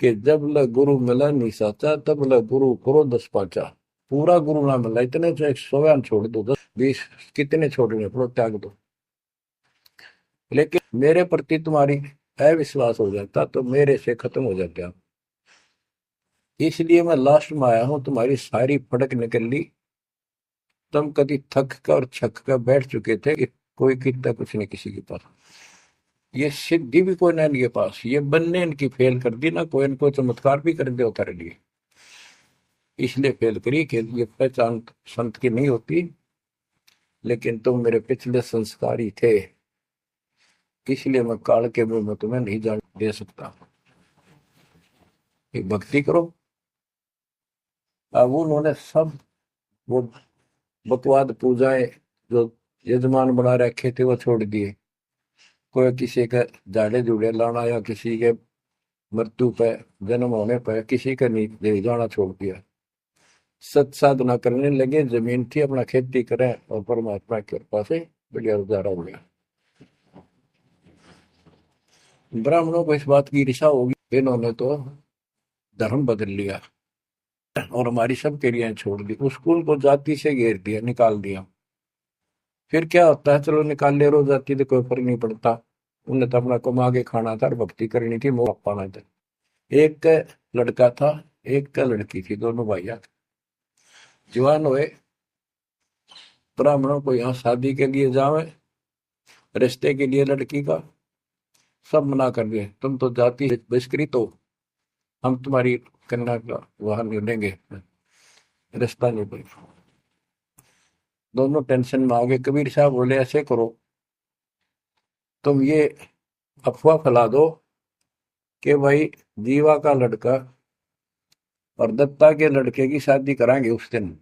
Speaker 1: कि जब ल गुरु मिला नहीं साचा, तब ल गुरु करो दस पाचा। पूरा गुरु ना मिला, इतने तो एक सौ छोड़ दो, 10 20 कितने छोड़ने पड़ो, त्याग दो। लेकिन मेरे प्रति तुम्हारी अविश्वास हो जाता तो मेरे से खत्म हो जाते आप। इसलिए मैं लास्ट में आया हूं, तुम्हारी सारी फड़क निकल ली। तुम कभी थक कर और छक कर बैठ चुके थे कि कोई कितना कुछ नहीं किसी के पास। ये सिद्धि भी कोई ना लिए पास, ये बनने इनकी फेल कर दी ना, कोई इनको चमत्कार भी कर दे उतारे लिए। इसलिए फेल करी कि ये पहचान संत की नहीं होती। लेकिन तुम मेरे पिछले संस्कारी थे, इसलिए मैं काल के मुंह में तुम्हें नहीं जान दे सकता। एक भक्ति करो। अब उन्होंने सब वो बकवाद पूजाएं जो यजमान बना रखे थे वो छोड़ दिए। कोई किसी का झाड़े झूड़े लाना या किसी के मृत्यु पे, जन्म होने पर किसी का नहीं ले जाना छोड़ दिया। सत साधना करने लगे, जमीन थी अपना खेती करें और परमात्मा की कृपा से बढ़िया गुजारा हो गया। ब्राह्मणों को इस बात की ईर्षा होगी, इन्होंने तो धर्म बदल लिया और हमारी सब क्रियाएं छोड़ दी, उस कुल को जाति से घेर दिया, निकाल दिया। फिर क्या होता है, चलो निकाल ले, रो जाति तो कोई फर्क नहीं पड़ता। उन्हें तो अपना कमा के खाना था और भक्ति करनी थी, मोह पाना था। एक का लड़का था, एक का लड़की थी, दोनों भैया जवान हुए। ब्राह्मणों को यहाँ शादी के लिए जावे, रिश्ते के लिए लड़की का सब मना कर दिए, तुम तो जाति बहिष्कृत हो, हम तुम्हारी कन्या का वहां नहीं लेंगे, रिश्ता नहीं बनेगा। दोनों टेंशन में आ गए। कबीर साहब बोले ऐसे करो, तुम ये अफवाह फैला दो कि भाई जीवा का लड़का और दत्ता के लड़के की शादी कराएंगे उस दिन,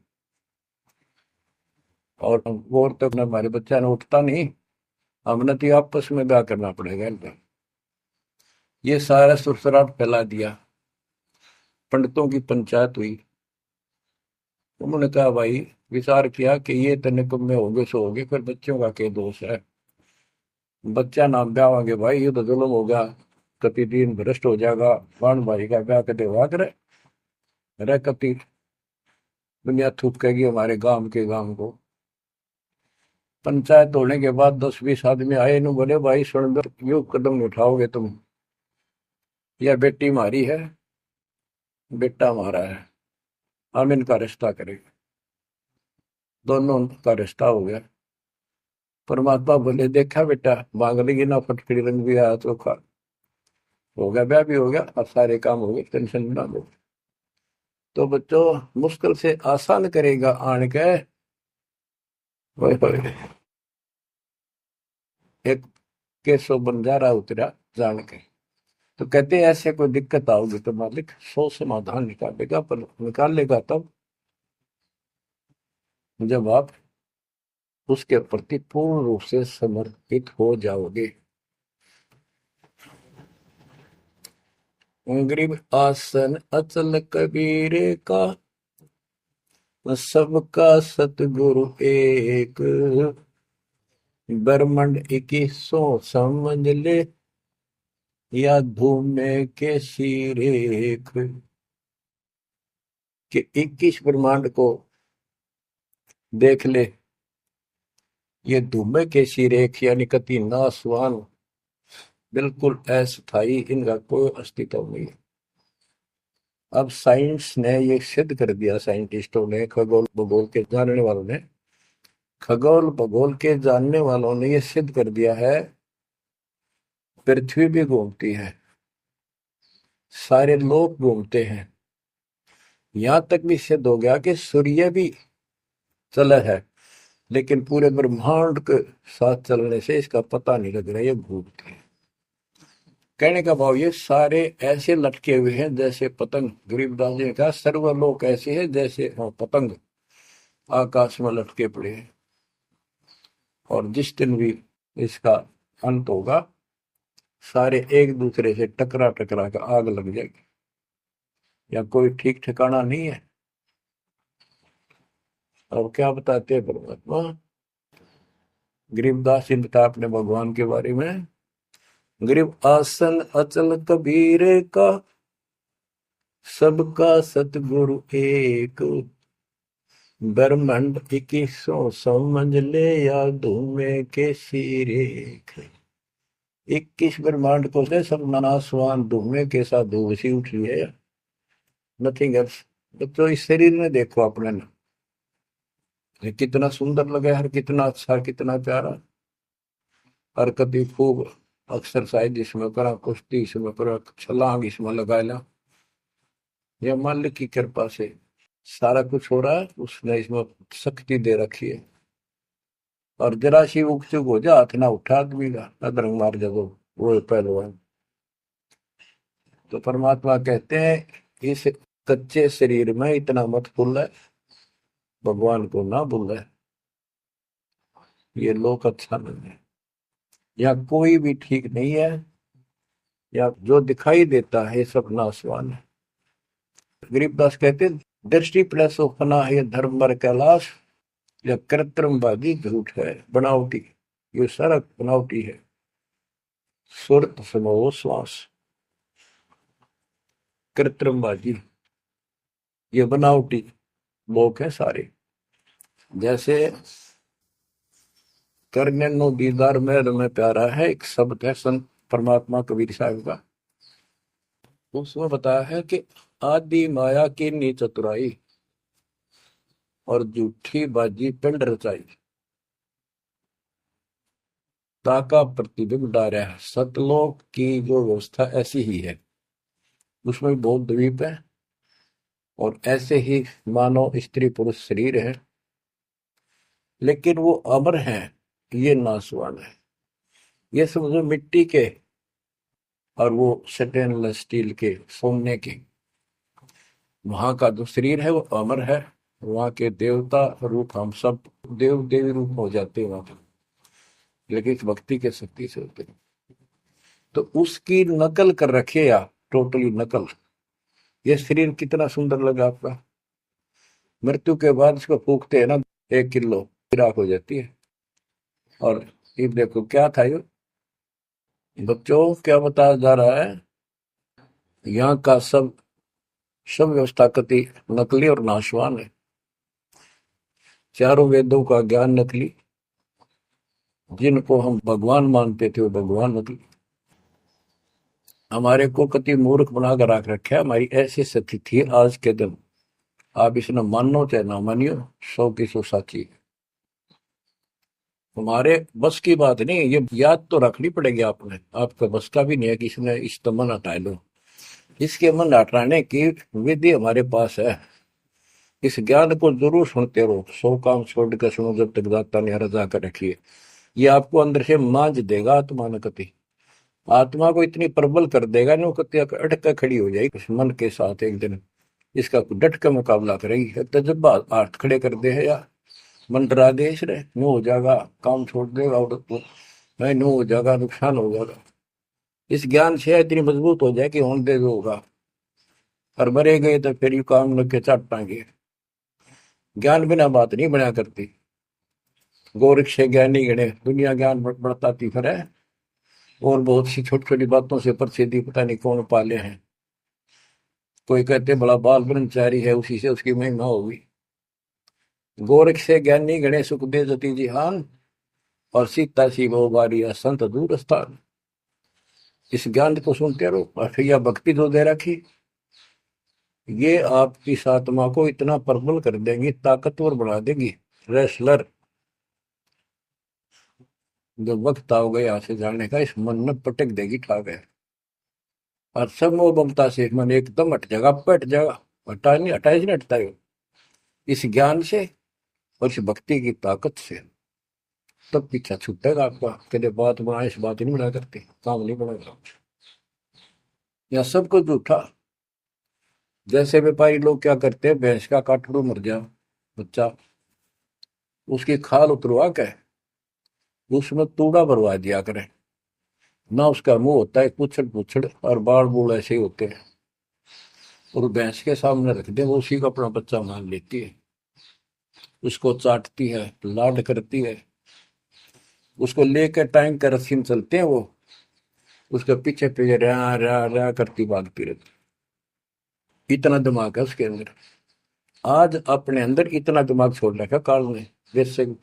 Speaker 1: और वो तो हमारे बच्चा ने उठता नहीं, हमने तो आपस में ब्याह करना पड़ेगा इनका। ये सारा सुरसराट फैला दिया। पंडितों की पंचायत हुई। उन्होंने कहा भाई, विचार किया कि ये तनिक में होगे सो होगे, फिर बच्चों का क्या दोष है। बच्चा नाम ब्याह भाई, ये तो जुल्म होगा, कति दिन भ्रष्ट हो जाएगा। बाण भाई का ब्याह कदे हुआ करे, रह कति दुनिया थूकेगी हमारे गांव के गांव को। पंचायत होने के बाद 10-20 आदमी आए, इन्होंने बोले भाई सुन दो, यू कदम नहीं उठाओगे तुम, यह बेटी हमारी है, बेटा हमारा है, हम इनका रिश्ता करेंगे। दोनों का रिश्ता हो गया। परमात्मा बोले देखा बेटा, मांग लेगी ना फटकड़ी, रंग भी आया चोखा, हो गया, ब्याह भी हो गया, अब सारे काम हो गए, टेंशन ना लो। तो बच्चों, मुश्किल से आसान करेगा आन के, होए होए, एक केसो बंजारा उतरा जान के। तो कहते हैं ऐसे कोई दिक्कत आओगी तो मालिक 100 समाधान निकालेगा, पर निकालेगा तब जब आप उसके प्रति पूर्ण रूप से समर्पित हो जाओगे। गरीब आसन अचल कबीर का, सबका सतगुरु एक, ब्रह्मंड इक्कीसों समझ ले, या धूमे के सिरेख। कि 21 ब्रह्मांड को देख ले, ये धूमे के सिरेख यानी कति नासवान, बिल्कुल अस्थाई, इनका कोई अस्तित्व नहीं है। अब साइंस ने ये सिद्ध कर दिया, साइंटिस्टों ने, खगोल भूगोल के जानने वालों ने, खगोल भूगोल के जानने वालों ने ये सिद्ध कर दिया है, पृथ्वी भी घूमती है, सारे लोग घूमते हैं। यहां तक भी सिद्ध हो गया कि सूर्य भी चला है, लेकिन पूरे ब्रह्मांड के साथ चलने से इसका पता नहीं लग रहा, ये घूमते हैं। कहने का भाव, ये सारे ऐसे लटके हुए हैं जैसे पतंग। गरीबदास जी ने कहा सर्वलोक ऐसे है जैसे पतंग आकाश में लटके पड़े हैं, और जिस दिन भी इसका अंत होगा, सारे एक दूसरे से टकरा टकरा कर आग लग जाएगी, या कोई ठीक ठिकाना नहीं है। अब क्या बताते हैं परमात्मा, गरीबदास जी बताया अपने भगवान के बारे में, गरीब आसन अचल कबीर का, सबका सतगुरु एक, ब्रह्मांड इक्कीसों समझ ले, या धूमे के सिरेख। 21 ब्रह्मांड को से सब नासवान धूमे के साथ धूसी उठ रही है। Nothing else. बच्चों इस शरीर में देखो अपने ना, ये कितना सुंदर लगे, हर कितना अच्छा, कितना प्यारा। हरकत ही खूब, एक्सरसाइज इसमें करा, कुश्ती इसमें करा, छलांग इसमें लगा ला। ये मालिक की कृपा से सारा कुछ हो रहा है, उसने इसमें शक्ति दे रखी है। और जरा सी उग चुक हो जा, हाथ ना उठा आदमी का, अदरंग मार जगो, वो पहलवान। तो परमात्मा कहते हैं इस कच्चे शरीर में इतना मत भूल है, भगवान को ना भूल है। ये लोक अच्छा नहीं है, या कोई भी ठीक नहीं है, या जो दिखाई देता है ये सब नाशवान है। गरीबदास कहते हैं, दृष्टि प्लस उपना है धर्म बर कैलाश, या कृत्रिमवादी झूठ है बनावटी। ये सारा बनावटी है। सुरत समो श्वास, कृत्रिमवादी, ये बनावटी लोग हैं सारे। जैसे करने नो दीदार में प्यारा है, एक शब्द है संत परमात्मा कबीर साहब का। उसमें बताया है कि आदि माया की नी चतुराई, और झूठी बाजी पिंड रचाई, ताका प्रतिबिंब डारा है। सतलोक की जो व्यवस्था ऐसी ही है, उसमें भी बहुत द्वीप है, और ऐसे ही मानव स्त्री पुरुष शरीर है, लेकिन वो अमर है, ये नासवान है। ये समझो मिट्टी के, और वो स्टेनलेस स्टील के, सोने के। वहां का जो शरीर है वो अमर है, वहां के देवता रूप हम सब देव देवी रूप हो जाते हैं वहां पर, लेकिन इस भक्ति के शक्ति से होते हैं। तो उसकी नकल कर रखे आप, टोटली नकल। ये शरीर कितना सुंदर लगा आपका, मृत्यु के बाद इसको फूकते हैं ना, 1 किलो राख हो जाती है। और ये देखो क्या था ये, बच्चों क्या बताया जा रहा है, यहाँ का सब सब व्यवस्था कति नकली और नाशवान है। चारों वेदों का ज्ञान नकली, जिनको हम भगवान मानते थे वो भगवान नकली। हमारे को कति मूर्ख बनाकर रख रखा है, हमारी ऐसी स्थिति थी आज के दिन। आप इसने मानो चाहे ना मानियो, 100 की 100 साची है। हमारे बस की बात नहीं, ये याद तो रखनी पड़ेगी आपने, आपका बस का भी नहीं है कि इसने इस मन हटा लो। इसके मन हटाने की विधि हमारे पास है। इस ज्ञान को जरूर सुनते रहो, 100 काम छोड़ कर सुनो जब तक दाता ने रजा कर रखी है। ये आपको अंदर से मांझ देगा आत्मा न कति, आत्मा को इतनी प्रबल कर देगा ना, वो कति अटक कर खड़ी हो जाएगी इस मन के साथ। एक दिन इसका डट का मुकाबला करेगी, तजब्बा हाथ खड़े कर दे है यार, मन डरा दे इसने, नो हो जाएगा, काम छोड़ देगा, और नहीं नो हो जाएगा, नुकसान हो जाएगा। इस ज्ञान से इतनी मजबूत हो जाए कि होने दे जो होगा, और मरे गए तो फिर यू काम लग के चट पाएंगे। ज्ञान बिना बात नहीं बना करती। गोरख से ज्ञानी गणे, दुनिया ज्ञान बढ़ताती फिर है, और बहुत सी छोटी छोटी बातों से प्रसिद्धि पता नहीं कौन पाले हैं। कोई कहते बड़ा बाल ब्रह्मचारी है, उसी से उसकी महिमा होगी। गोरख से ज्ञानी गणे सुखदेव जति जिहान, और सीता सी वो बारिया संत दूर स्थान। इस ज्ञान को सुनते रहो, और फिर यह भक्ति जो दे रखी, ये आपकी इस आत्मा को इतना प्रबल कर देंगी, ताकतवर बना देंगी, रेसलर। जब वक्त आओगे यहाँ से जाने का, इस मन में पटक देगी ठाक है, और सब मोह ममता से मन एकदम हट जाएगा, पट जाएगा। हटा नहीं, हटाए नहीं हटता है इस ज्ञान से और इस भक्ति की ताकत से। तब पीछा छूटेगा आपका, कहते बात बना, इस बात ही नहीं बना करते, काम नहीं बनेगा। या सब कुछ झूठा। जैसे व्यापारी लोग क्या करते हैं, भैंस का काटड़ू मर जाए बच्चा, उसकी खाल उतरवा के उसमें तूड़ा भरवा दिया करें ना, उसका मुंह होता है पुछड़ पुछड़, और बाल बूढ़ ऐसे ही होते हैं, और भैंस के सामने रख दे, वो उसी को अपना बच्चा मान लेती है, उसको चाटती है, लाड करती है, उसको लेकर टाइम का रस्सी में चलते हैं वो, उसके पीछे पीछे रहा रहा रहा करती भागती रहती। इतना दिमाग है उसके अंदर। आज अपने अंदर इतना दिमाग छोड़ रखा काल ने, जैसे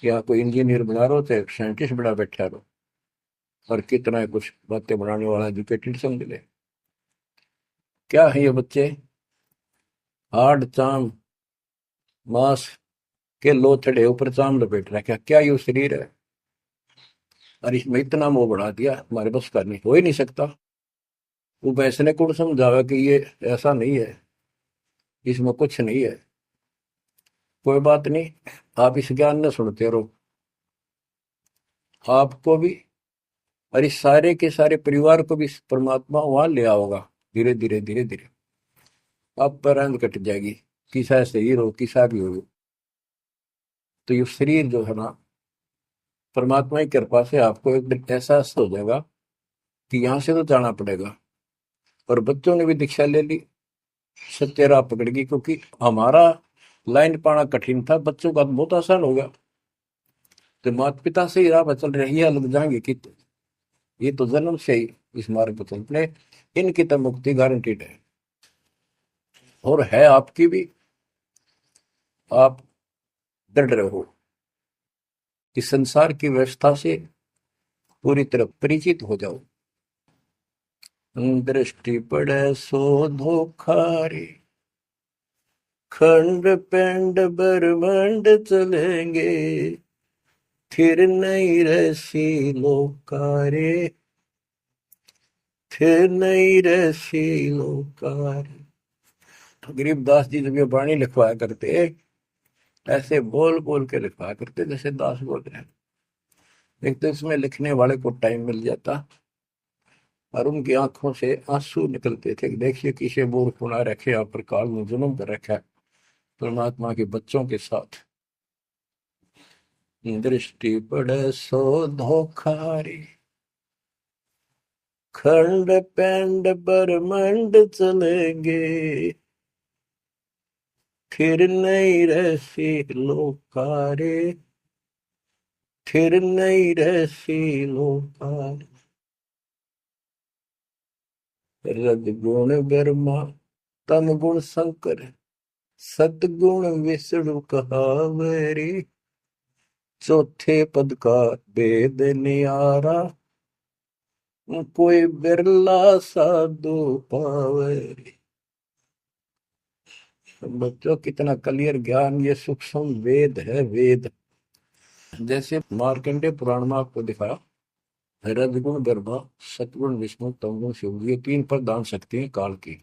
Speaker 1: या कोई इंजीनियर बना रहो चाहे साइंटिस्ट बना बैठा रहो, और कितना है कुछ बातें बनाने वाला एजुकेटेड समझ ले। क्या है ये बच्चे, हाड़ चाम मांस के लोथड़े ऊपर चाम लपेट रखा, क्या ये शरीर है? और इसमें इतना मोह बढ़ा दिया, हमारे बस का नहीं, हो ही नहीं सकता। वो वैसने को समझावे कि ये ऐसा नहीं है, इसमें कुछ नहीं है, कोई बात नहीं, आप इस ज्ञान न सुनते रहो। आपको भी और इस सारे के सारे परिवार को भी परमात्मा वहां ले आओगा। धीरे धीरे धीरे धीरे आप पर रंग कट जाएगी, किसा शरीर हो किसा भी हो। तो ये शरीर जो है ना, परमात्मा की कृपा से आपको एक दिन एहसास हो जाएगा कि यहाँ से तो जाना पड़ेगा। और बच्चों ने भी दीक्षा ले ली, सत्य राह पकड़ गई, क्योंकि हमारा लाइन पाना कठिन था, बच्चों का तो बहुत आसान हो गया। तो माता पिता से ही राह पर चल रहे हैं, लग जाएंगे कि ये तो जन्म से ही इस मार्ग पर चल रहे, इनकी तो मुक्ति गारंटीड है। और है आपकी भी। आप डर रहो कि संसार की व्यवस्था से पूरी तरह परिचित हो जाओ। दृष्टि पड़े सो धोखा रे, खंड पिंड ब्रह्मांड चलेंगे, फिर नहीं रसी लोकारे, फिर नहीं रसी लोकारे। तो गरीबदास जी जब ये वाणी लिखवाया करते, ऐसे बोल बोल के लिखवाया करते जैसे दास बोल रहे हैं। एक तो इसमें लिखने वाले को टाइम मिल जाता, और उनकी आंखों से आंसू निकलते थे कि देखिए किसे मूर्ख बना रखे, आप पर काल में जुल्म कर रखा है परमात्मा के बच्चों के साथ। दृष्टि पड़े सो धोखारी, खंड पेंड ब्रह्मांड चलेंगे, फिर नहीं रहसी लोकारे, फिर नहीं रहसी लोकारे। रजगुण ब्रह्मा तम गुण शंकर, सतगुण विष्णु कहावरी, चौथे पद का वेद न्यारा, कोई बिरला साधु पावे। बच्चों कितना क्लियर ज्ञान, ये सूक्ष्म वेद है, वेद। जैसे मार्कंडे पुराण में आपको दिखाया, रजगुण ब्रह्मा, सतगुण विष्णु, तमगुण शिव, ये तीन प्रधान शक्ति हैं काल की।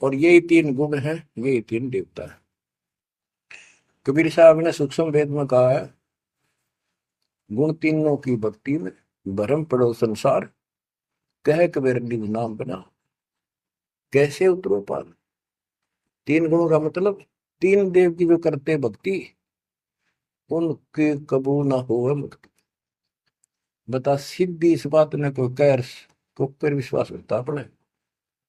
Speaker 1: और यही तीन गुण हैं, यही तीन देवता है। कबीर साहब ने सूक्ष्म वेद में कहा है, गुण तीनों की भक्ति में भरम पड़ो संसार, कह कबीर निज नाम बना, कैसे उतरो पार। तीन गुणों का मतलब, तीन देव की जो करते भक्ति, उनके कबू ना हो मुक्ति। बता सीधी इस बात ने कोई कह को पर विश्वास होता अपने।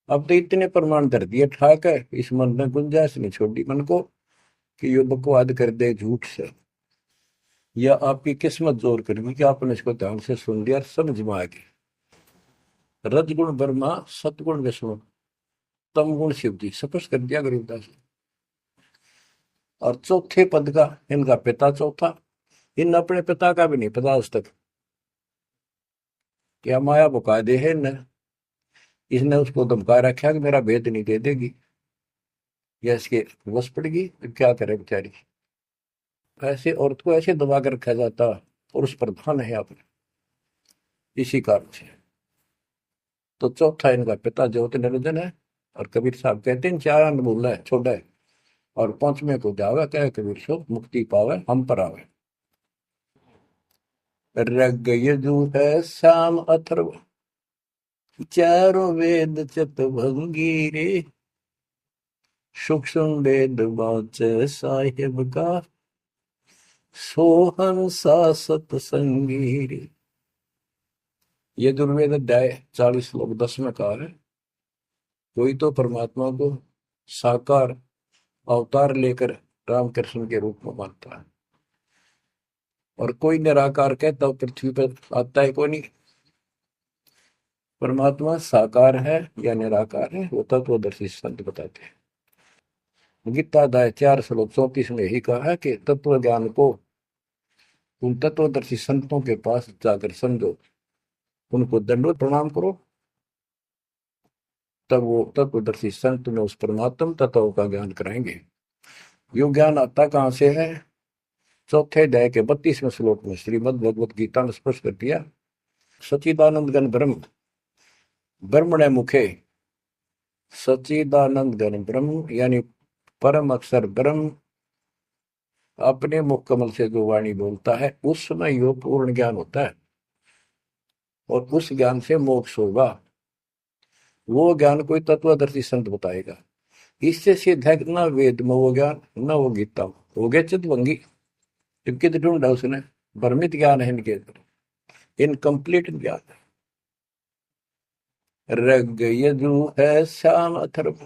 Speaker 1: अब तो इतने प्रमाण धर दिए ठाक है, इस मन ने गुंजाइश नहीं छोड़ी मन को कि ये बकवाद कर दे झूठ से, या आपकी किस्मत जोर करनी कि आपने इसको ध्यान से सुन लिया, समझ में आ गई। रजगुण ब्रह्मा, सतगुण विष्णु, तम गुण शिव जी, स्पष्ट कर दिया गरीबदास। और चौथे पद का इनका पिता चौथा, इन अपने पिता का भी नहीं पता आज तक, क्या माया बुका दे है न। इसने उसको धमका रखा कि मेरा भेद नहीं दे देगी, या इसके वश पड़ेगी तो क्या करे बेचारी। ऐसे औरत को ऐसे दबा कर रखा जाता, और उस प्रधान है आपने, इसी कारण से। तो चौथा इनका पिता ज्योति निरंजन है। और कबीर साहब कहते हैं चार अन्न बोला है छोड़ा है, और पांचवें को जावे कहे कबीर सो मुक्ति पावे हम पर आवे। रग यजु है श्याम अथर्व, चारों वेद चतुर्भंगी रे, सूक्ष्म वेद वाचे साहिब का, सोहन सा सतसंगी रे। ये दुर्वेद अध्याय 40 श्लोक 10 में कहा है, कोई तो परमात्मा को साकार अवतार लेकर रामकृष्ण के रूप में मानता है, और कोई निराकार कहता तो पृथ्वी पर आता है कोई नहीं। परमात्मा साकार है या निराकार है, वो तत्वदर्शी संत बताते हैं। गीता अध्याय 4 श्लोक 34 में यही कहा है कि तत्व ज्ञान को उन तत्वदर्शी संतों के पास जाकर समझो, उनको दंडवत प्रणाम करो, तब वो तत्वदर्शी संत में उस परमात्म तत्व का ज्ञान कराएंगे। यो ज्ञान आता कहां से है? चौथे अध्याय के 32वें श्लोक में श्रीमद् भगवत गीता ने स्पष्ट कर दिया। सच्चिदानंद घन ब्रह्म ब्रह्मणे मुखे, सच्चिदानंद घन ब्रह्म यानी परम अक्षर ब्रह्म अपने मुख कमल से जो वाणी बोलता है उस समय यो पूर्ण ज्ञान होता है और उस ज्ञान से मोक्ष होगा। वो ज्ञान कोई तत्वदर्शी संत बताएगा। इससे सिद्ध है ना वेद में वो ज्ञान ना वो गीता में। हो गया चितवंगी, इनके तो ढूंढा उसने, भ्रमित ज्ञान है इनके अंदर, इनकम्प्लीट ज्ञान है। रग यजु है श्याम अथर्व,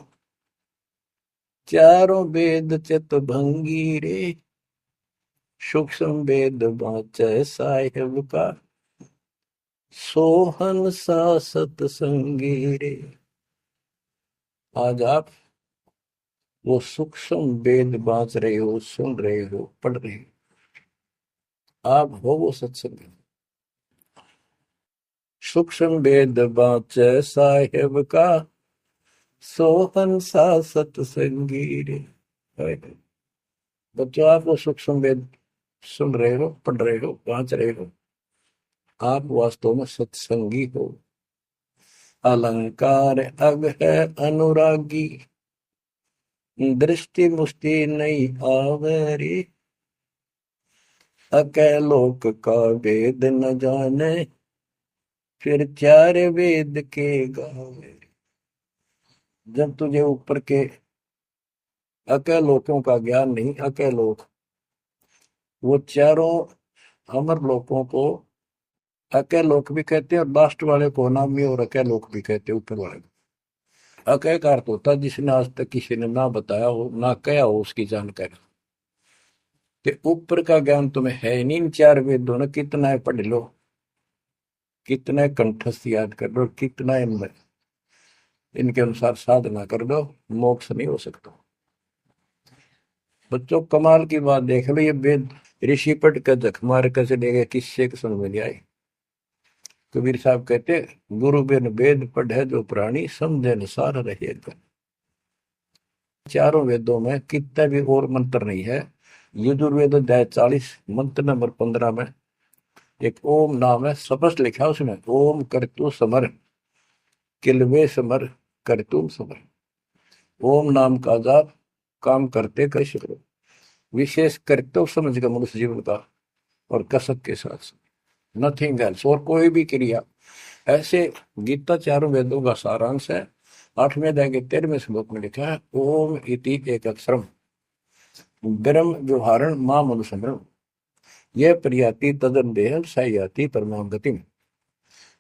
Speaker 1: चारों वेद चित भंगी रे, सूक्ष्म वेद बाँचै साहेब का, सोहन सा सतसंगी रे। आज आप वो सूक्ष्म वेद बाँच रहे हो, सुन रहे हो, पढ़ रहे हो, आप हो वो सत्संग। सूक्ष्म वेद बाँचै साहेब का, सोहन सा सतसंगी रे। बच्चों आप वो सूक्ष्म वेद सुन रहे हो, पढ़ रहे हो, बाँच रहे हो, आप वास्तव में सत्संगी हो। अलंकार अग है अनुरागी, दृष्टि मुष्टि नहीं आवरी, अकैलोक का वेद न जाने, फिर चार वेद के गावे। जब तुझे ऊपर के अकैलोकों का ज्ञान नहीं, अकैलोक वो चारों अमर लोकों को अकैलोक भी कहते हैं और लास्ट वाले को नामी और अकैलोक भी कहते हैं। ऊपर वाले अकय का अर्थ होता जिसने आज तक किसी ने ना बताया हो ना कहा हो उसकी जानकारी। तो ऊपर का ज्ञान तुम्हें है नहीं। इन चार वेदों ने कितना है पढ़ लो, कितना कंठस्थ याद कर लो, कितना इनके अनुसार साधना कर दो, मोक्ष नहीं हो सकता। बच्चों कमाल की बात देख लो, ये वेद ऋषि पट का जख मार कर चले गए, किससे समझ में नहीं आई। कबीर साहब कहते गुरु बिन वेद पढ़े जो प्राणी, समझे अनुसार रहेगा। चारों वेदों में कितना भी और मंत्र नहीं है। यजुर्वेद अध्याय 40 मंत्र नंबर 15 में एक ओम नाम है, स्पष्ट लिखा उसमें, ओम करतु समर किलवे समर करतुम समर। ओम नाम का जाप काम करते कैसे करो, विशेष कर्तव्य समझ का मनुष्य जीवन का और कसक के साथ, नथिंग एल्स। और कोई भी क्रिया ऐसे। गीता चारों वेदों का सारांश है। 8वें अध्याय के 13वें श्लोक में लिखा है ओम इति एक अक्षरम ब्रह्म व्यवहारण मां मनुष्यम, यह प्रियाति तदन देह सयाति परमाम गतिम।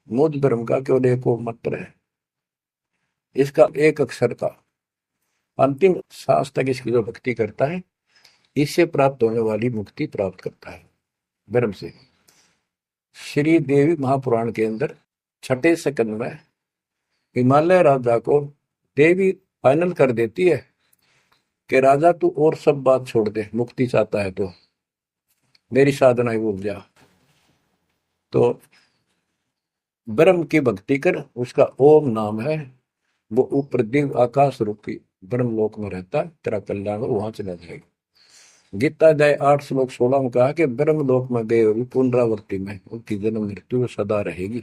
Speaker 1: मुझ ब्रह्म का केवल एक मंत्र है, इसका एक अक्षर का अंतिम सांस तक इसकी जो भक्ति करता है इससे प्राप्त होने वाली मुक्ति प्राप्त करता है ब्रह्म से। श्री देवी महापुराण के अंदर 6ठे सेकंड में हिमालय राजा को देवी फाइनल कर देती है कि राजा तू और सब बात छोड़ दे, मुक्ति चाहता है तो मेरी साधना ही भूल जा, तो ब्रह्म की भक्ति कर। उसका ओम नाम है, वो ऊपर दिव्य आकाश रूपी ब्रह्म लोक में रहता है, तेरा कल्याण हो, वहां चला जाएगा। गीता अध्याय 8 श्लोक 16 में कहा कि ब्रह्म लोक में गए हुए पुनरावृत्ति में उनकी जन्म मृत्यु सदा रहेगी।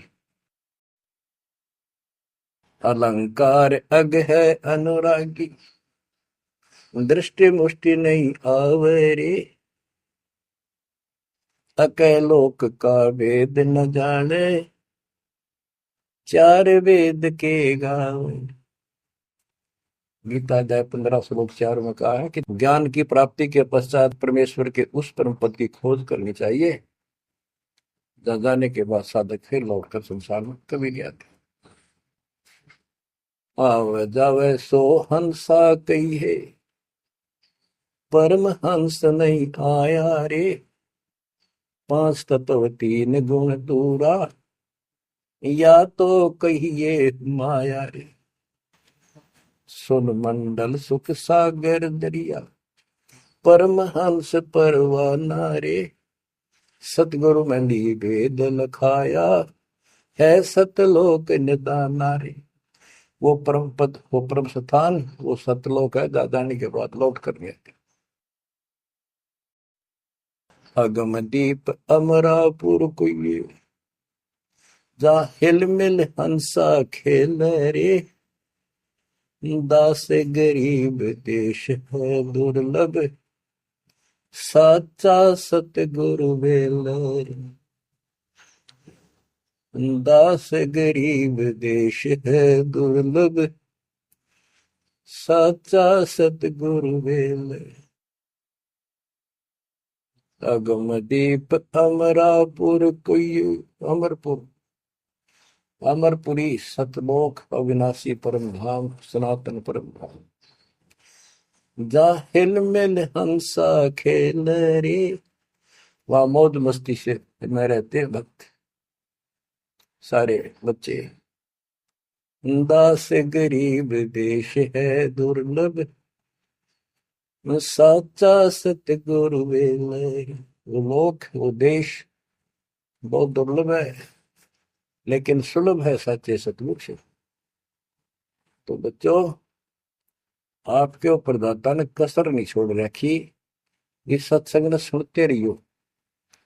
Speaker 1: अलंकार अग है अनुरागी, दृष्टि मुष्टि नहीं आवरे, अकैलोक का वेद न जाने, चार वेद के गावे। गीता अध्याय 15 श्लोक 4 में कहा है कि ज्ञान की प्राप्ति के पश्चात परमेश्वर के उस परम पद की खोज करनी चाहिए, जहाँ जाने के बाद साधक फिर लौटकर संसार में कभी नहीं आते। आवे जावे सो हंसा कही है, परम हंस नहीं आया रे, 5 तत्व 3 गुण दूरा, या तो कहिए माया रे। सुन मंडल सुख सागर दरिया, परम हंस परवाना रे, सतगुरु मंदी भेद लखाया, है सतलोक निदाना रे। वो परम पद, वो परम स्थान, वो सतलोक है, दादानी के बाद लौट कर गए। अगम दीप अमरापुर कोई, जा हिल मिल हंसा खेल रे, दास गरीब देश है दुर्लभ, साचा सतगुरु बेलर। दास गरीब देश है दुर्लभ, साचा सतगुरु बेलर। अगम दीप अमरापुर कोई, अमरपुर, अमरपुरी सतलोक अविनाशी परम धाम, सनातन परम धाम। जा हिल मिल हंसा खेल रे, वहां मौज मस्ती से में रहते हैं भक्त, सारे बच्चे। दास गरीब देश है दुर्लभ, साचा सतगुरु बेलर। वो लोक, वो देश बहुत दुर्लभ है, लेकिन सुलभ है साचे सतगुरु से। तो बच्चों, आपके ऊपर दाता ने कसर नहीं छोड़ रखी, इस सत्संग ने सुनते रहियो।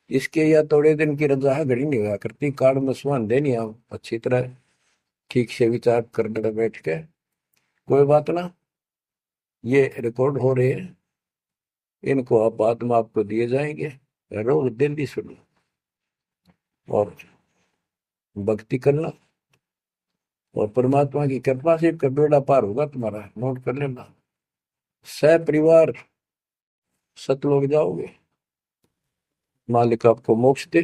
Speaker 1: इसके या थोड़े दिन की रजा है, घड़ी नहीं हुआ करती, काल में सुहान देनी आप अच्छी तरह ठीक से विचार करने बैठ के। कोई बात ना, ये रिकॉर्ड हो रहे हैं, इनको आप बाद में आपको दिए जाएंगे, रोज दिल्ली सुनो और भक्ति करना, और परमात्मा की कृपा से का बेड़ा पार होगा तुम्हारा। नोट कर लेना, सह परिवार सतलोक जाओगे, मालिक आपको मोक्ष दे,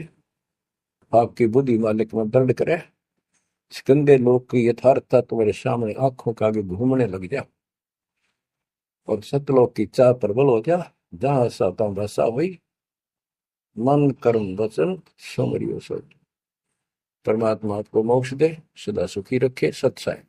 Speaker 1: आपकी बुद्धि मालिक में दर्द करे, इस गंदे लोक की यथार्थता तुम्हारे सामने आंखों के आगे घूमने लग जा, और सतलोक की चाह प्रबल हो जा। जहां साता वैसा हुई, मन कर्म वचन सुमरियो सो। परमात्मा आपको मोक्ष दे, सदा सुखी रखे। सत्साई।